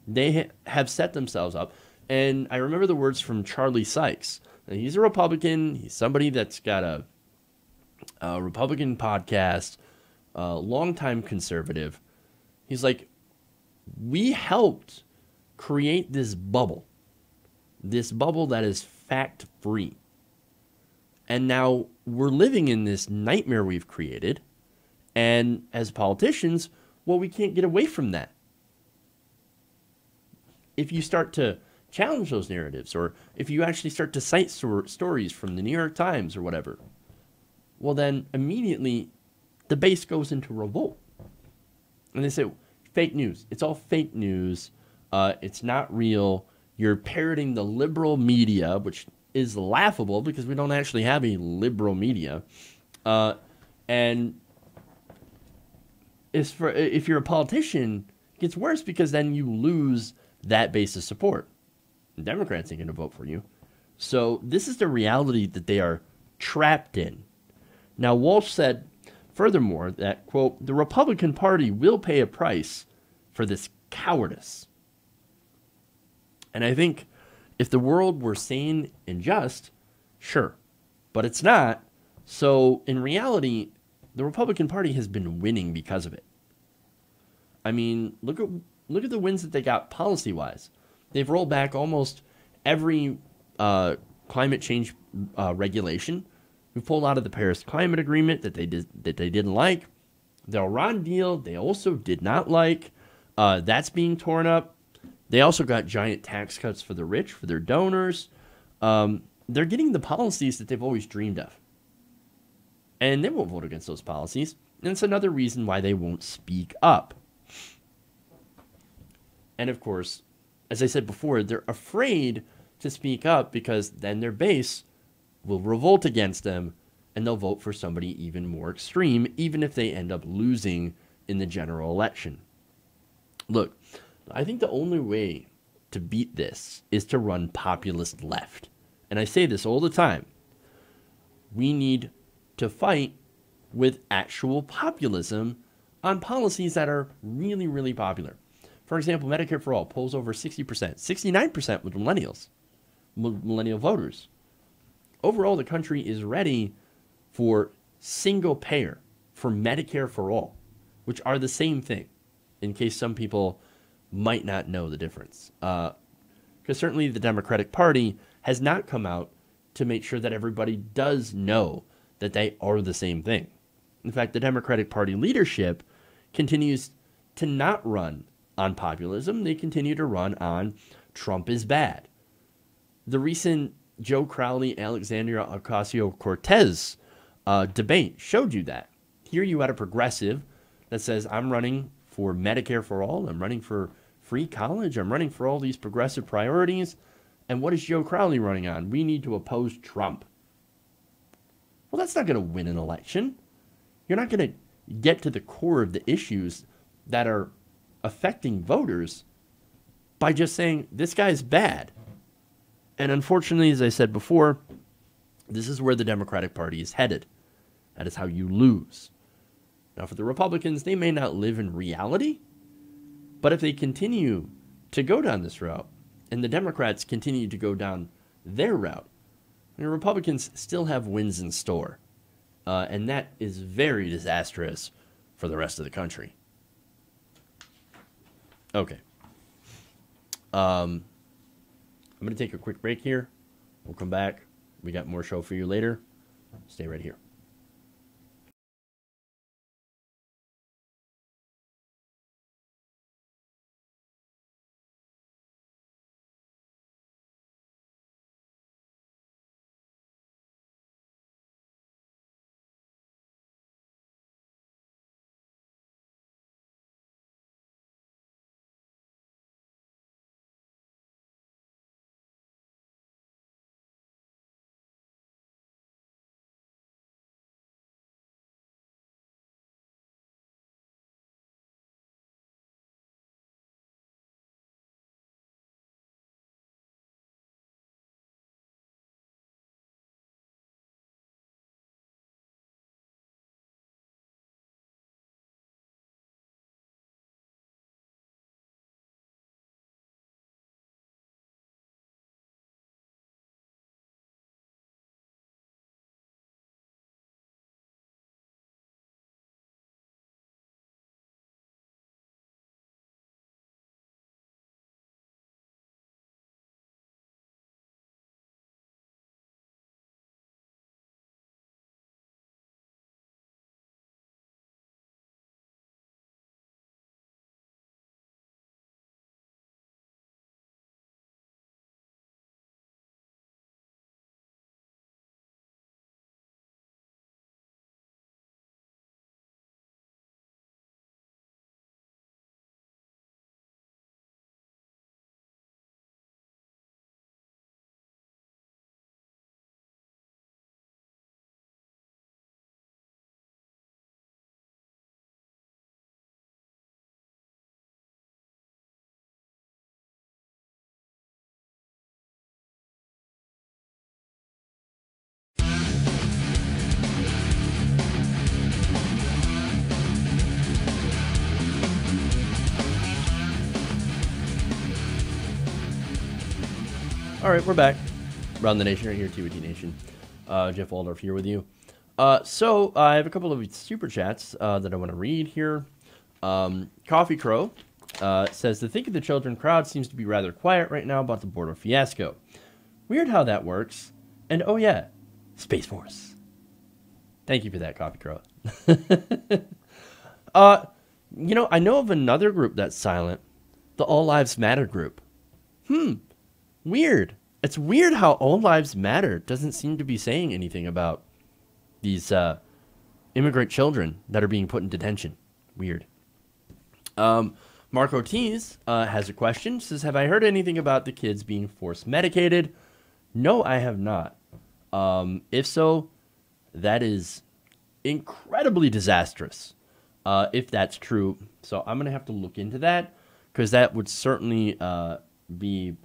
Speaker 1: They have set themselves up. And I remember the words from Charlie Sykes. Now, he's a Republican. He's somebody that's got a Republican podcast, longtime conservative. He's like, we helped create this bubble that is fact-free. And now we're living in this nightmare we've created. And as politicians, well, we can't get away from that. If you start to challenge those narratives, or if you actually start to cite stories from the New York Times or whatever, well, then immediately the base goes into revolt. And they say, fake news. It's all fake news. It's not real. You're parroting the liberal media, which is laughable because we don't actually have a liberal media. And if you're a politician, it gets worse because then you lose that base of support. The Democrats ain't going to vote for you. So this is the reality that they are trapped in. Now, Walsh said, furthermore, that, quote, the Republican Party will pay a price for this cowardice. And I think if the world were sane and just, sure. But it's not. So in reality, the Republican Party has been winning because of it. I mean, look at the wins that they got policy-wise. They've rolled back almost every climate change regulation. We pulled out of the Paris Climate Agreement that they didn't like. The Iran deal they also did not like. That's being torn up. They also got giant tax cuts for the rich, for their donors. They're getting the policies that they've always dreamed of. And they won't vote against those policies. And it's another reason why they won't speak up. And of course, as I said before, they're afraid to speak up because then their base will revolt against them and they'll vote for somebody even more extreme, even if they end up losing in the general election. Look, I think the only way to beat this is to run populist left. And I say this all the time. We need to fight with actual populism on policies that are really, really popular. For example, Medicare for All polls over 60%, 69% with millennials, millennial voters. Overall, the country is ready for single payer, for Medicare for All, which are the same thing, in case some people might not know the difference. Because certainly the Democratic Party has not come out to make sure that everybody does know that they are the same thing. In fact, the Democratic Party leadership continues to not run on populism. They continue to run on Trump is bad. The recent Joe Crowley-Alexandria Ocasio-Cortez debate showed you that. Here you had a progressive that says, I'm running for Medicare for all, I'm running for free college, I'm running for all these progressive priorities. And what is Joe Crowley running on? We need to oppose Trump. Well, that's not going to win an election. You're not going to get to the core of the issues that are affecting voters by just saying, this guy's bad. And unfortunately, as I said before, This is where the Democratic Party is headed. That is how you lose. Now, for the Republicans, they may not live in reality, but if they continue to go down this route, and the Democrats continue to go down their route, the Republicans still have wins in store. And that is very disastrous for the rest of the country. Okay. I'm going to take a quick break here. We'll come back. We got more show for you later. Stay right here. All right, we're back. Around the Nation right here, TWT Nation. Jeff Waldorf here with you. So I have a couple of super chats that I want to read here. Coffee Crow says, the Think of the Children crowd seems to be rather quiet right now about the border fiasco. Weird how that works. And oh yeah, Space Force. Thank you for that, Coffee Crow. You know, I know of another group that's silent. The All Lives Matter group. Weird. It's weird how All Lives Matter doesn't seem to be saying anything about these immigrant children that are being put in detention. Weird. Mark Ortiz has a question. Says, have I heard anything about the kids being force medicated? No, I have not. If so, that is incredibly disastrous. If that's true. So I'm going to have to look into that, because that would certainly be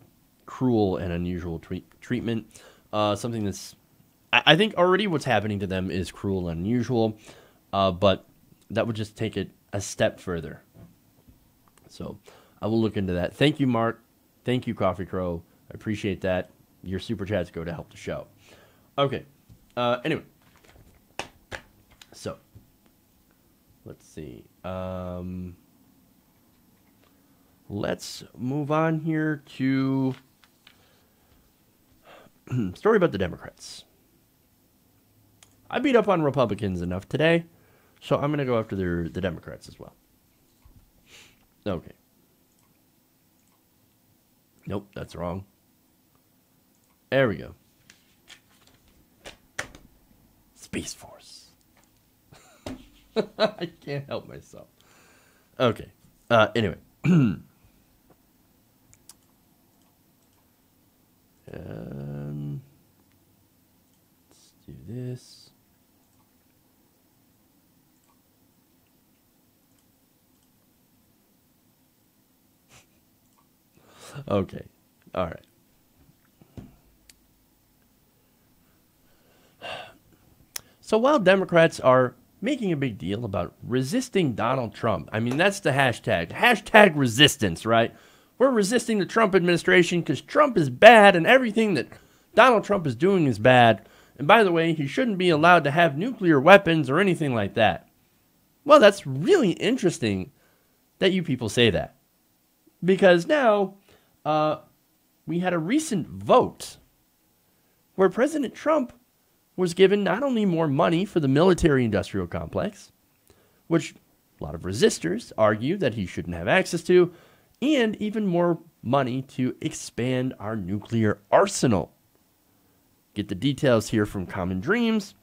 Speaker 1: cruel and unusual treatment. Something that's, I think already what's happening to them is cruel and unusual, but that would just take it a step further. So I will look into that. Thank you, Mark. Thank you, Coffee Crow. I appreciate that. Your super chats go to help the show. Okay. Anyway. So let's see. Let's move on here to story about the Democrats. I beat up on Republicans enough today, so I'm going to go after the Democrats as well. Okay. Nope, that's wrong. There we go. Space Force. I can't help myself. Okay. Anyway. Let's do this. Okay. All right. So while Democrats are making a big deal about resisting Donald Trump, I mean, that's the hashtag resistance, right? We're resisting the Trump administration because Trump is bad and everything that Donald Trump is doing is bad. And by the way, he shouldn't be allowed to have nuclear weapons or anything like that. Well, that's really interesting that you people say that. Because now we had a recent vote where President Trump was given not only more money for the military-industrial complex, which a lot of resistors argue that he shouldn't have access to, and even more money to expand our nuclear arsenal. Get the details here from Common Dreams.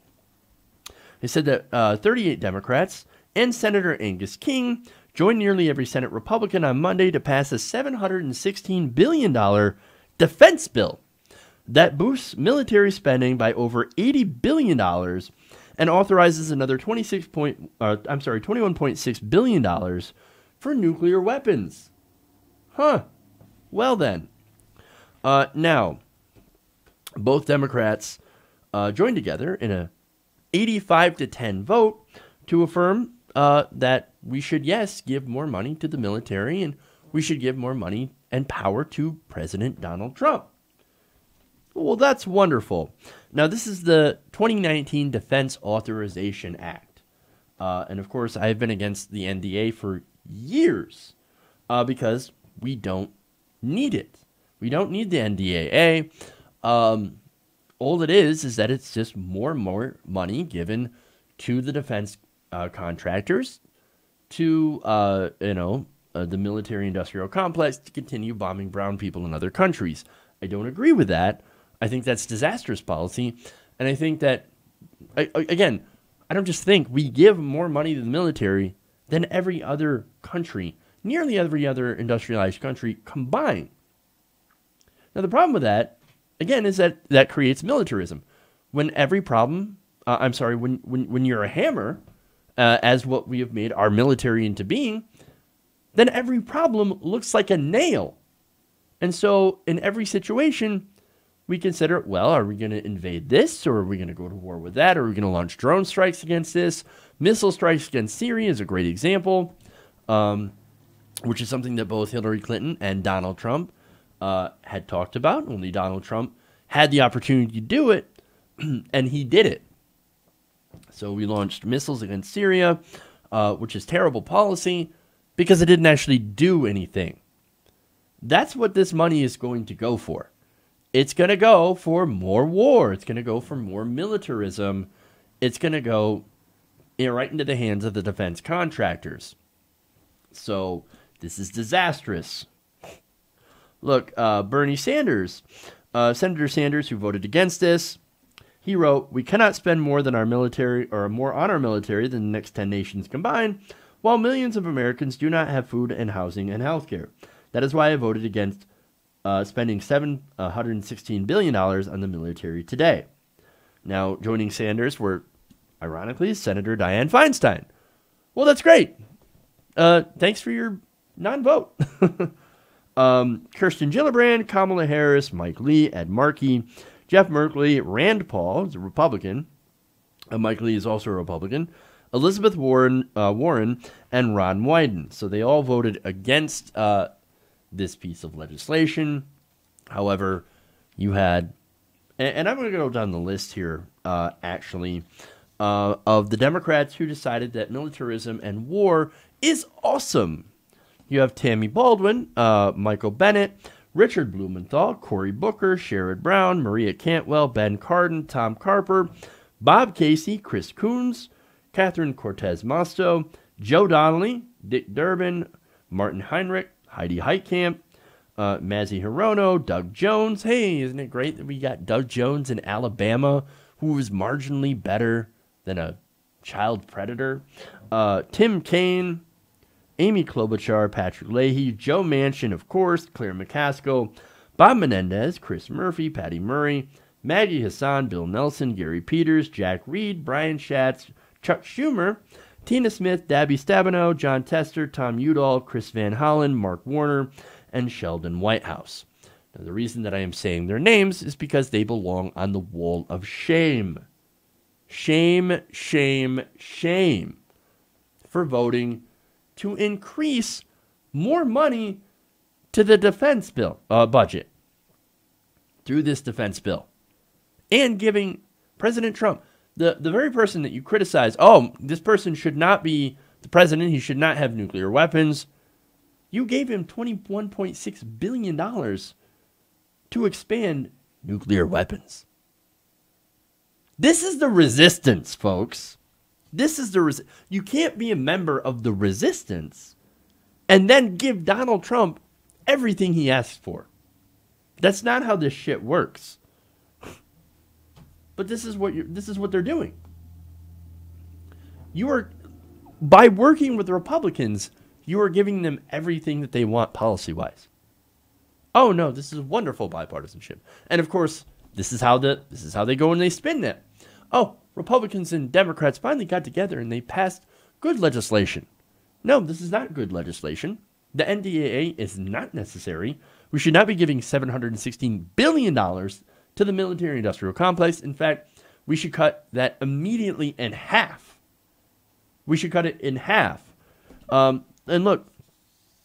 Speaker 1: They said that 38 Democrats and Senator Angus King joined nearly every Senate Republican on Monday to pass a $716 billion defense bill that boosts military spending by over $80 billion and authorizes another $21.6 billion for nuclear weapons. Huh. Well then. Now, both Democrats joined together in a 85-10 vote to affirm that we should, yes, give more money to the military and we should give more money and power to President Donald Trump. Well, that's wonderful. Now, this is the 2019 Defense Authorization Act. And of course, I've been against the NDA for years because we don't need it. We don't need the NDAA. All it is that it's just more and more money given to the defense contractors, to the military-industrial complex to continue bombing brown people in other countries. I don't agree with that. I think that's disastrous policy, and I think that, again, I don't just think we give more money to the military than every other country, nearly every other industrialized country combined. Now, the problem with that, again, is that creates militarism. When every problem, when you're a hammer, as what we have made our military into being, then every problem looks like a nail. And so in every situation, we consider, well, are we going to invade this, or are we going to go to war with that, or are we going to launch drone strikes against this? Missile strikes against Syria is a great example, which is something that both Hillary Clinton and Donald Trump had talked about. Only Donald Trump had the opportunity to do it, and he did it. So we launched missiles against Syria, which is terrible policy because it didn't actually do anything. That's what this money is going to go for. It's going to go for more war. It's going to go for more militarism. It's going to go right into the hands of the defense contractors. So this is disastrous. Look, Bernie Sanders, Senator Sanders, who voted against this, he wrote, "We cannot spend more than our military, or more on our military than the next 10 nations combined, while millions of Americans do not have food and housing and health care. That is why I voted against spending $716 billion on the military today." Now, joining Sanders were, ironically, Senator Dianne Feinstein. Well, that's great. Thanks for your non-vote. Kirsten Gillibrand, Kamala Harris, Mike Lee, Ed Markey, Jeff Merkley, Rand Paul is a Republican. Mike Lee is also a Republican. Elizabeth Warren, and Ron Wyden. So they all voted against this piece of legislation. However, you had, and I'm going to go down the list here, of the Democrats who decided that militarism and war is awesome. You have Tammy Baldwin, Michael Bennett, Richard Blumenthal, Cory Booker, Sherrod Brown, Maria Cantwell, Ben Cardin, Tom Carper, Bob Casey, Chris Coons, Catherine Cortez Masto, Joe Donnelly, Dick Durbin, Martin Heinrich, Heidi Heitkamp, Mazie Hirono, Doug Jones. Hey, isn't it great that we got Doug Jones in Alabama, who is marginally better than a child predator? Tim Kaine, Amy Klobuchar, Patrick Leahy, Joe Manchin, of course, Claire McCaskill, Bob Menendez, Chris Murphy, Patty Murray, Maggie Hassan, Bill Nelson, Gary Peters, Jack Reed, Brian Schatz, Chuck Schumer, Tina Smith, Dabby Stabenow, John Tester, Tom Udall, Chris Van Hollen, Mark Warner, and Sheldon Whitehouse. Now, the reason that I am saying their names is because they belong on the wall of shame. Shame, shame, shame for voting to increase more money to the defense bill budget through this defense bill, and giving President Trump, the very person that you criticize, oh, this person should not be the president, he should not have nuclear weapons, you gave him $21.6 billion to expand nuclear weapons. This is the resistance, folks. This is the you can't be a member of the resistance and then give Donald Trump everything he asked for. That's not how this shit works. But this is what they're doing. You are, by working with the Republicans, you are giving them everything that they want policy-wise. Oh no, this is wonderful bipartisanship. And of course, this is how they go and they spin that. Oh, Republicans and Democrats finally got together and they passed good legislation. No, this is not good legislation. The NDAA is not necessary. We should not be giving $716 billion to the military-industrial complex. In fact, we should cut that immediately in half. We should cut it in half. And look,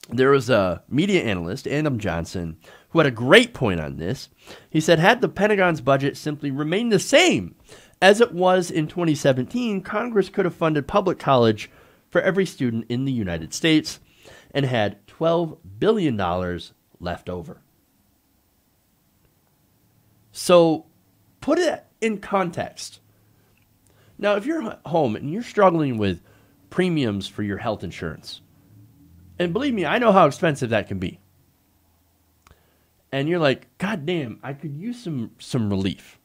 Speaker 1: there was a media analyst, Adam Johnson, who had a great point on this. He said, had the Pentagon's budget simply remained the same as it was in 2017, Congress could have funded public college for every student in the United States and had $12 billion left over. So put it in context. Now, if you're home and you're struggling with premiums for your health insurance, and believe me, I know how expensive that can be. And you're like, God damn, I could use some relief.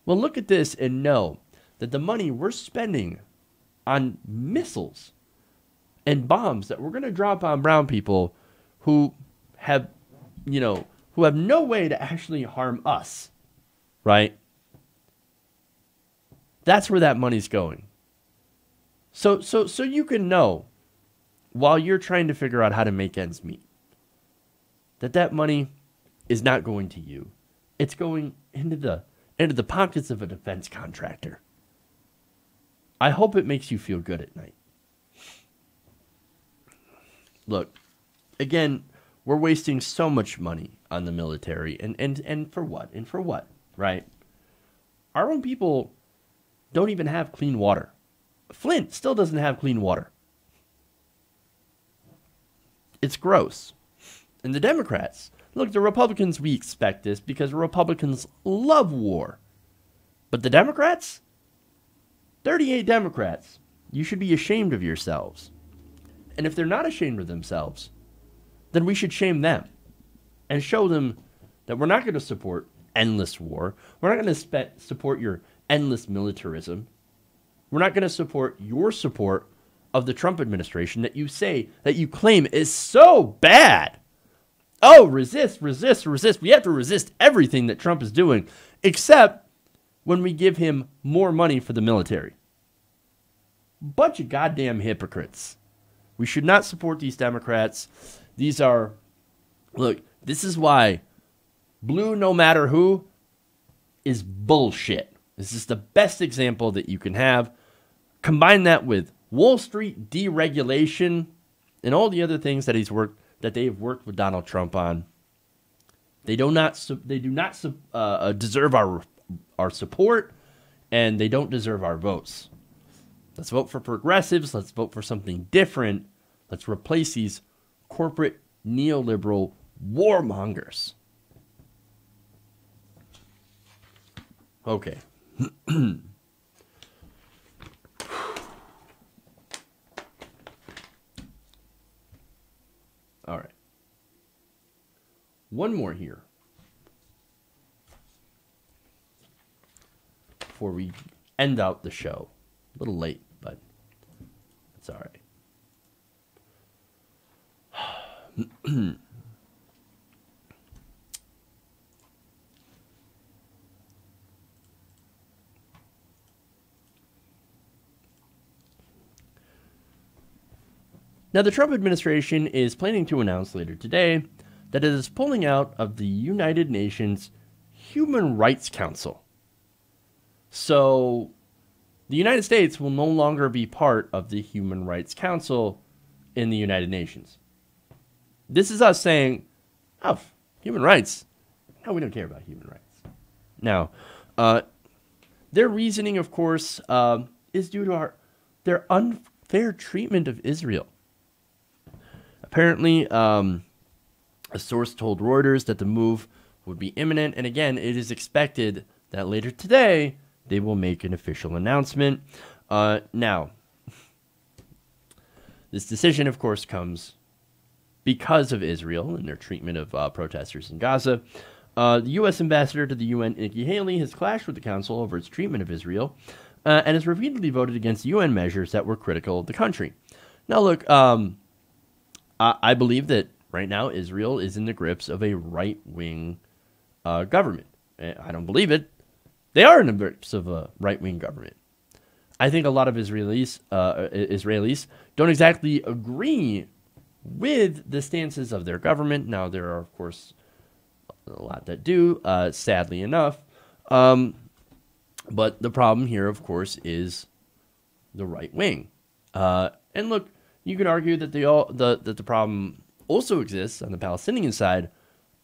Speaker 1: Well, look at this and know that the money we're spending on missiles and bombs that we're going to drop on brown people who have, who have no way to actually harm us, right? That's where that money's going. So you can know, while you're trying to figure out how to make ends meet, that money is not going to you. It's going into the pockets of a defense contractor. I hope it makes you feel good at night. Look, again, we're wasting so much money on the military, and for what? And for what, right? Our own people don't even have clean water. Flint still doesn't have clean water. It's gross. And the Democrats, look, the Republicans, we expect this because Republicans love war. But the Democrats, 38 Democrats, you should be ashamed of yourselves. And if they're not ashamed of themselves, then we should shame them and show them that we're not going to support endless war. We're not going to support your endless militarism. We're not going to support your support of the Trump administration that you claim is so bad. Oh, resist, resist, resist. We have to resist everything that Trump is doing, except when we give him more money for the military. Bunch of goddamn hypocrites. We should not support these Democrats. This is why blue no matter who is bullshit. This is the best example that you can have. Combine that with Wall Street deregulation and all the other things that they have worked with Donald Trump on. They do not deserve our support, and they don't deserve our votes. Let's vote for progressives. Let's vote for something different. Let's replace these corporate neoliberal warmongers. Okay. All right. One more here before we end out the show. A little late, but it's all right. Now, the Trump administration is planning to announce later today that it is pulling out of the United Nations Human Rights Council. So the United States will no longer be part of the Human Rights Council in the United Nations. This is us saying, oh, human rights. No, we don't care about human rights. Now, their reasoning, of course, is due to their unfair treatment of Israel. Apparently, a source told Reuters that the move would be imminent, and again, it is expected that later today they will make an official announcement. Now, this decision, of course, comes because of Israel and their treatment of protesters in Gaza. The U.S. ambassador to the UN, Nikki Haley, has clashed with the council over its treatment of Israel and has repeatedly voted against UN measures that were critical of the country. Now, look, I believe that right now Israel is in the grips of a right-wing government. I don't believe it. They are in the grips of a right-wing government. I think a lot of Israelis don't exactly agree with the stances of their government. Now, there are, of course, a lot that do, sadly enough. But the problem here, of course, is the right wing. And look, you could argue that the problem also exists on the Palestinian side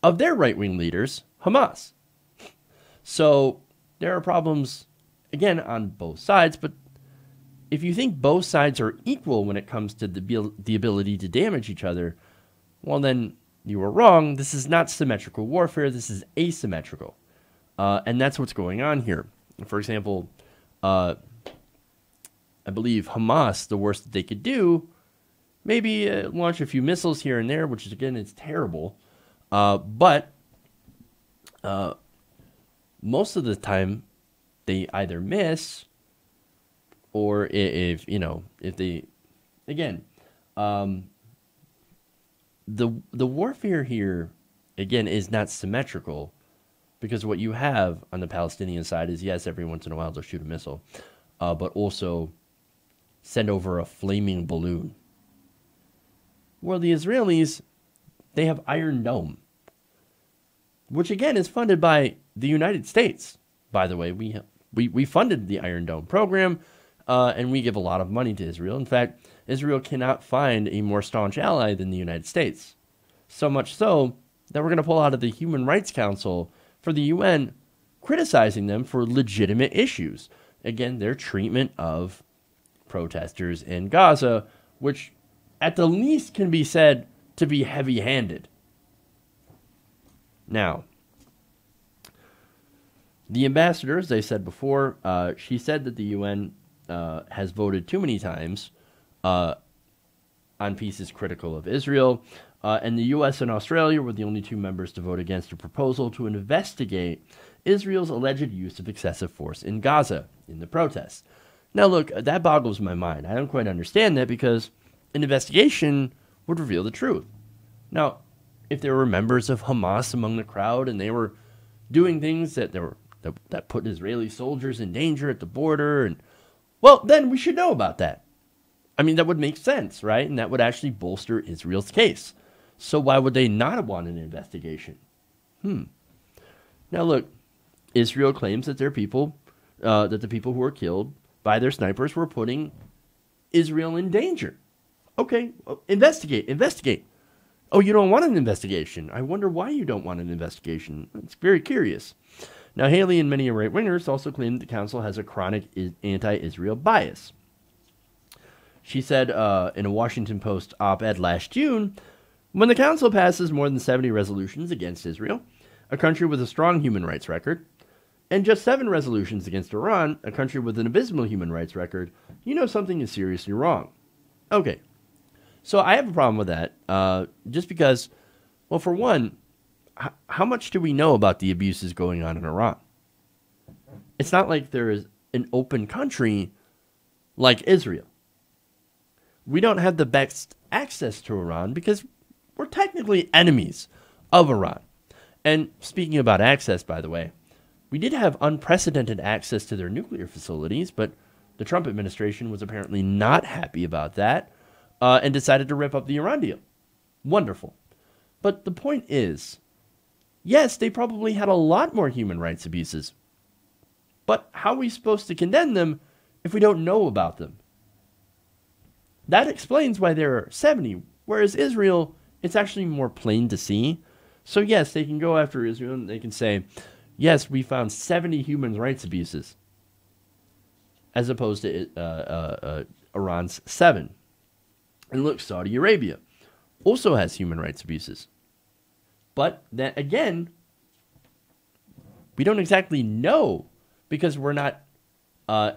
Speaker 1: of their right-wing leaders, Hamas. So there are problems, again, on both sides. But if you think both sides are equal when it comes to the ability to damage each other, well, then you are wrong. This is not symmetrical warfare. This is asymmetrical. And that's what's going on here. For example, I believe Hamas, the worst that they could do, maybe launch a few missiles here and there, which is, again, it's terrible. But most of the time, they either miss, or if they, again, the warfare here, again, is not symmetrical, because what you have on the Palestinian side is, yes, every once in a while they'll shoot a missile, but also send over a flaming balloon. Well, the Israelis, they have Iron Dome, which again is funded by the United States. By the way, we funded the Iron Dome program, and we give a lot of money to Israel. In fact, Israel cannot find a more staunch ally than the United States. So much so that we're going to pull out of the Human Rights Council for the UN, criticizing them for legitimate issues. Again, their treatment of protesters in Gaza, which at the least can be said to be heavy-handed. Now, the ambassador, as I said before, she said that the UN has voted too many times on pieces critical of Israel, and the U.S. and Australia were the only two members to vote against a proposal to investigate Israel's alleged use of excessive force in Gaza in the protests. Now, look, that boggles my mind. I don't quite understand that, because an investigation would reveal the truth. Now, if there were members of Hamas among the crowd and they were doing things that put Israeli soldiers in danger at the border, and well, then we should know about that. I mean, that would make sense, right? And that would actually bolster Israel's case. So why would they not want an investigation? Now, look, Israel claims that their people, that the people who were killed by their snipers were putting Israel in danger. Okay, investigate. Oh, you don't want an investigation. I wonder why you don't want an investigation. It's very curious. Now, Haley and many right-wingers also claim that the council has a chronic anti-Israel bias. She said in a Washington Post op-ed last June, when the council passes more than 70 resolutions against Israel, a country with a strong human rights record, and just 7 resolutions against Iran, a country with an abysmal human rights record, you know something is seriously wrong. Okay, so I have a problem with that, just because, well, for one, how much do we know about the abuses going on in Iran? It's not like there is an open country like Israel. We don't have the best access to Iran because we're technically enemies of Iran. And speaking about access, by the way, we did have unprecedented access to their nuclear facilities, but the Trump administration was apparently not happy about that and decided to rip up the Iran deal. Wonderful. But the point is, yes, they probably had a lot more human rights abuses, But how are we supposed to condemn them if we don't know about them? That explains why there are 70, whereas Israel, it's actually more plain to see. So yes, they can go after Israel and they can say, yes, we found 70 human rights abuses, as opposed to Iran's 7. And look, Saudi Arabia also has human rights abuses. But then again, we don't exactly know because we're not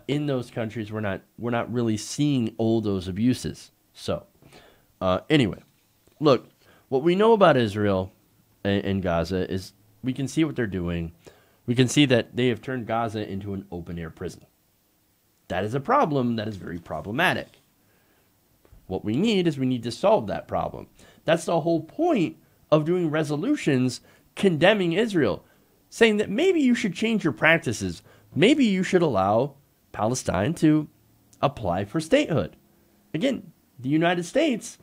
Speaker 1: in those countries. We're not really seeing all those abuses. So anyway, look, what we know about Israel and Gaza is we can see what they're doing. We can see that they have turned Gaza into an open-air prison. That is a problem. That is very problematic. What we need to solve that problem. That's the whole point of doing resolutions condemning Israel, saying that maybe you should change your practices. Maybe you should allow Palestine to apply for statehood. Again, the United States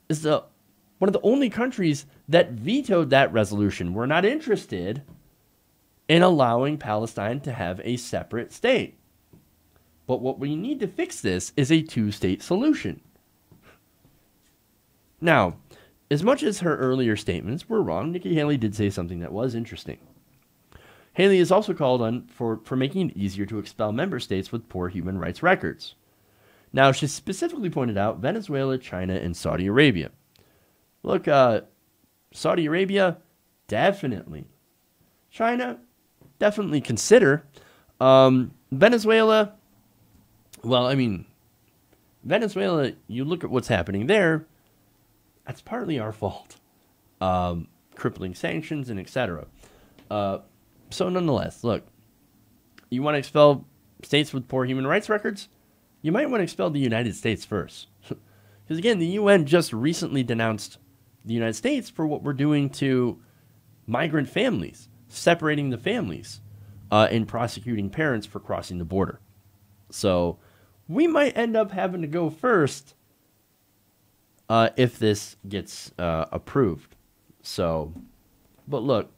Speaker 1: is one of the only countries that vetoed that resolution. We're not interested in allowing Palestine to have a separate state. But what we need to fix this is a two-state solution. Now, as much as her earlier statements were wrong, Nikki Haley did say something that was interesting. Haley has also called on for making it easier to expel member states with poor human rights records. Now, she specifically pointed out Venezuela, China, and Saudi Arabia. Look, Saudi Arabia, definitely. China, definitely consider. Venezuela, well, I mean, Venezuela, you look at what's happening there, that's partly our fault. Crippling sanctions and etc. So nonetheless, look, you want to expel states with poor human rights records? You might want to expel the United States first. Because again, the UN just recently denounced the United States for what we're doing to migrant families, separating the families, and prosecuting parents for crossing the border. So we might end up having to go first if this gets approved. So, but look,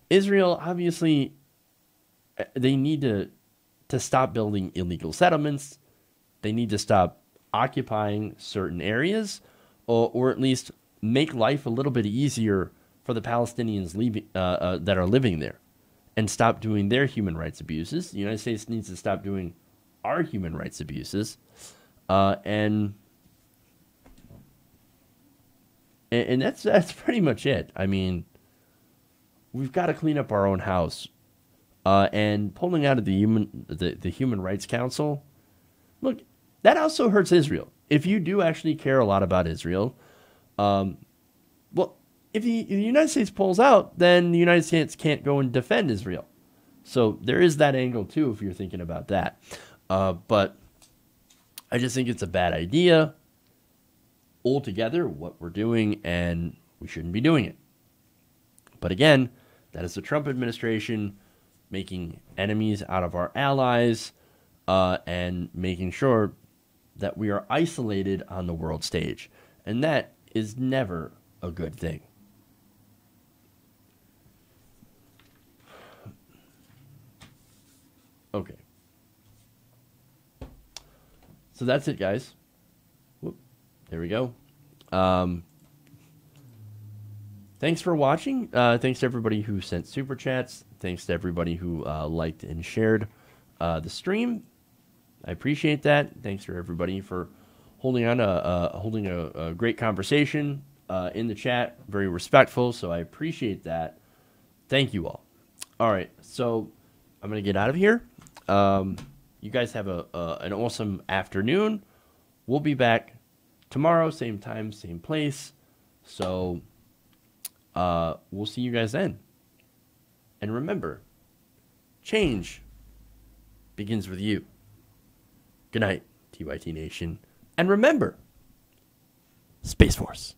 Speaker 1: Israel, obviously, they need to stop building illegal settlements. They need to stop occupying certain areas, or at least make life a little bit easier for the Palestinians that are living there, and stop doing their human rights abuses. The United States needs to stop doing our human rights abuses, and that's pretty much it. I mean, we've got to clean up our own house, and pulling out of the Human Rights Council. Look, that also hurts Israel. If you do actually care a lot about Israel, well, if the United States pulls out, then the United States can't go and defend Israel. So there is that angle too, if you're thinking about that. But I just think it's a bad idea altogether, what we're doing, and we shouldn't be doing it. But again, that is the Trump administration making enemies out of our allies, and making sure that we are isolated on the world stage. And that is never a good thing. Okay. So that's it, guys. Whoop. There we go. Thanks for watching. Thanks to everybody who sent super chats. Thanks to everybody who liked and shared the stream. I appreciate that. Thanks for everybody for holding a great conversation in the chat. Very respectful, so I appreciate that. Thank you all. All right, so I'm gonna get out of here. You guys have an awesome afternoon. We'll be back tomorrow, same time, same place. So we'll see you guys then. And remember, change begins with you. Good night, TYT Nation. And remember, Space Force.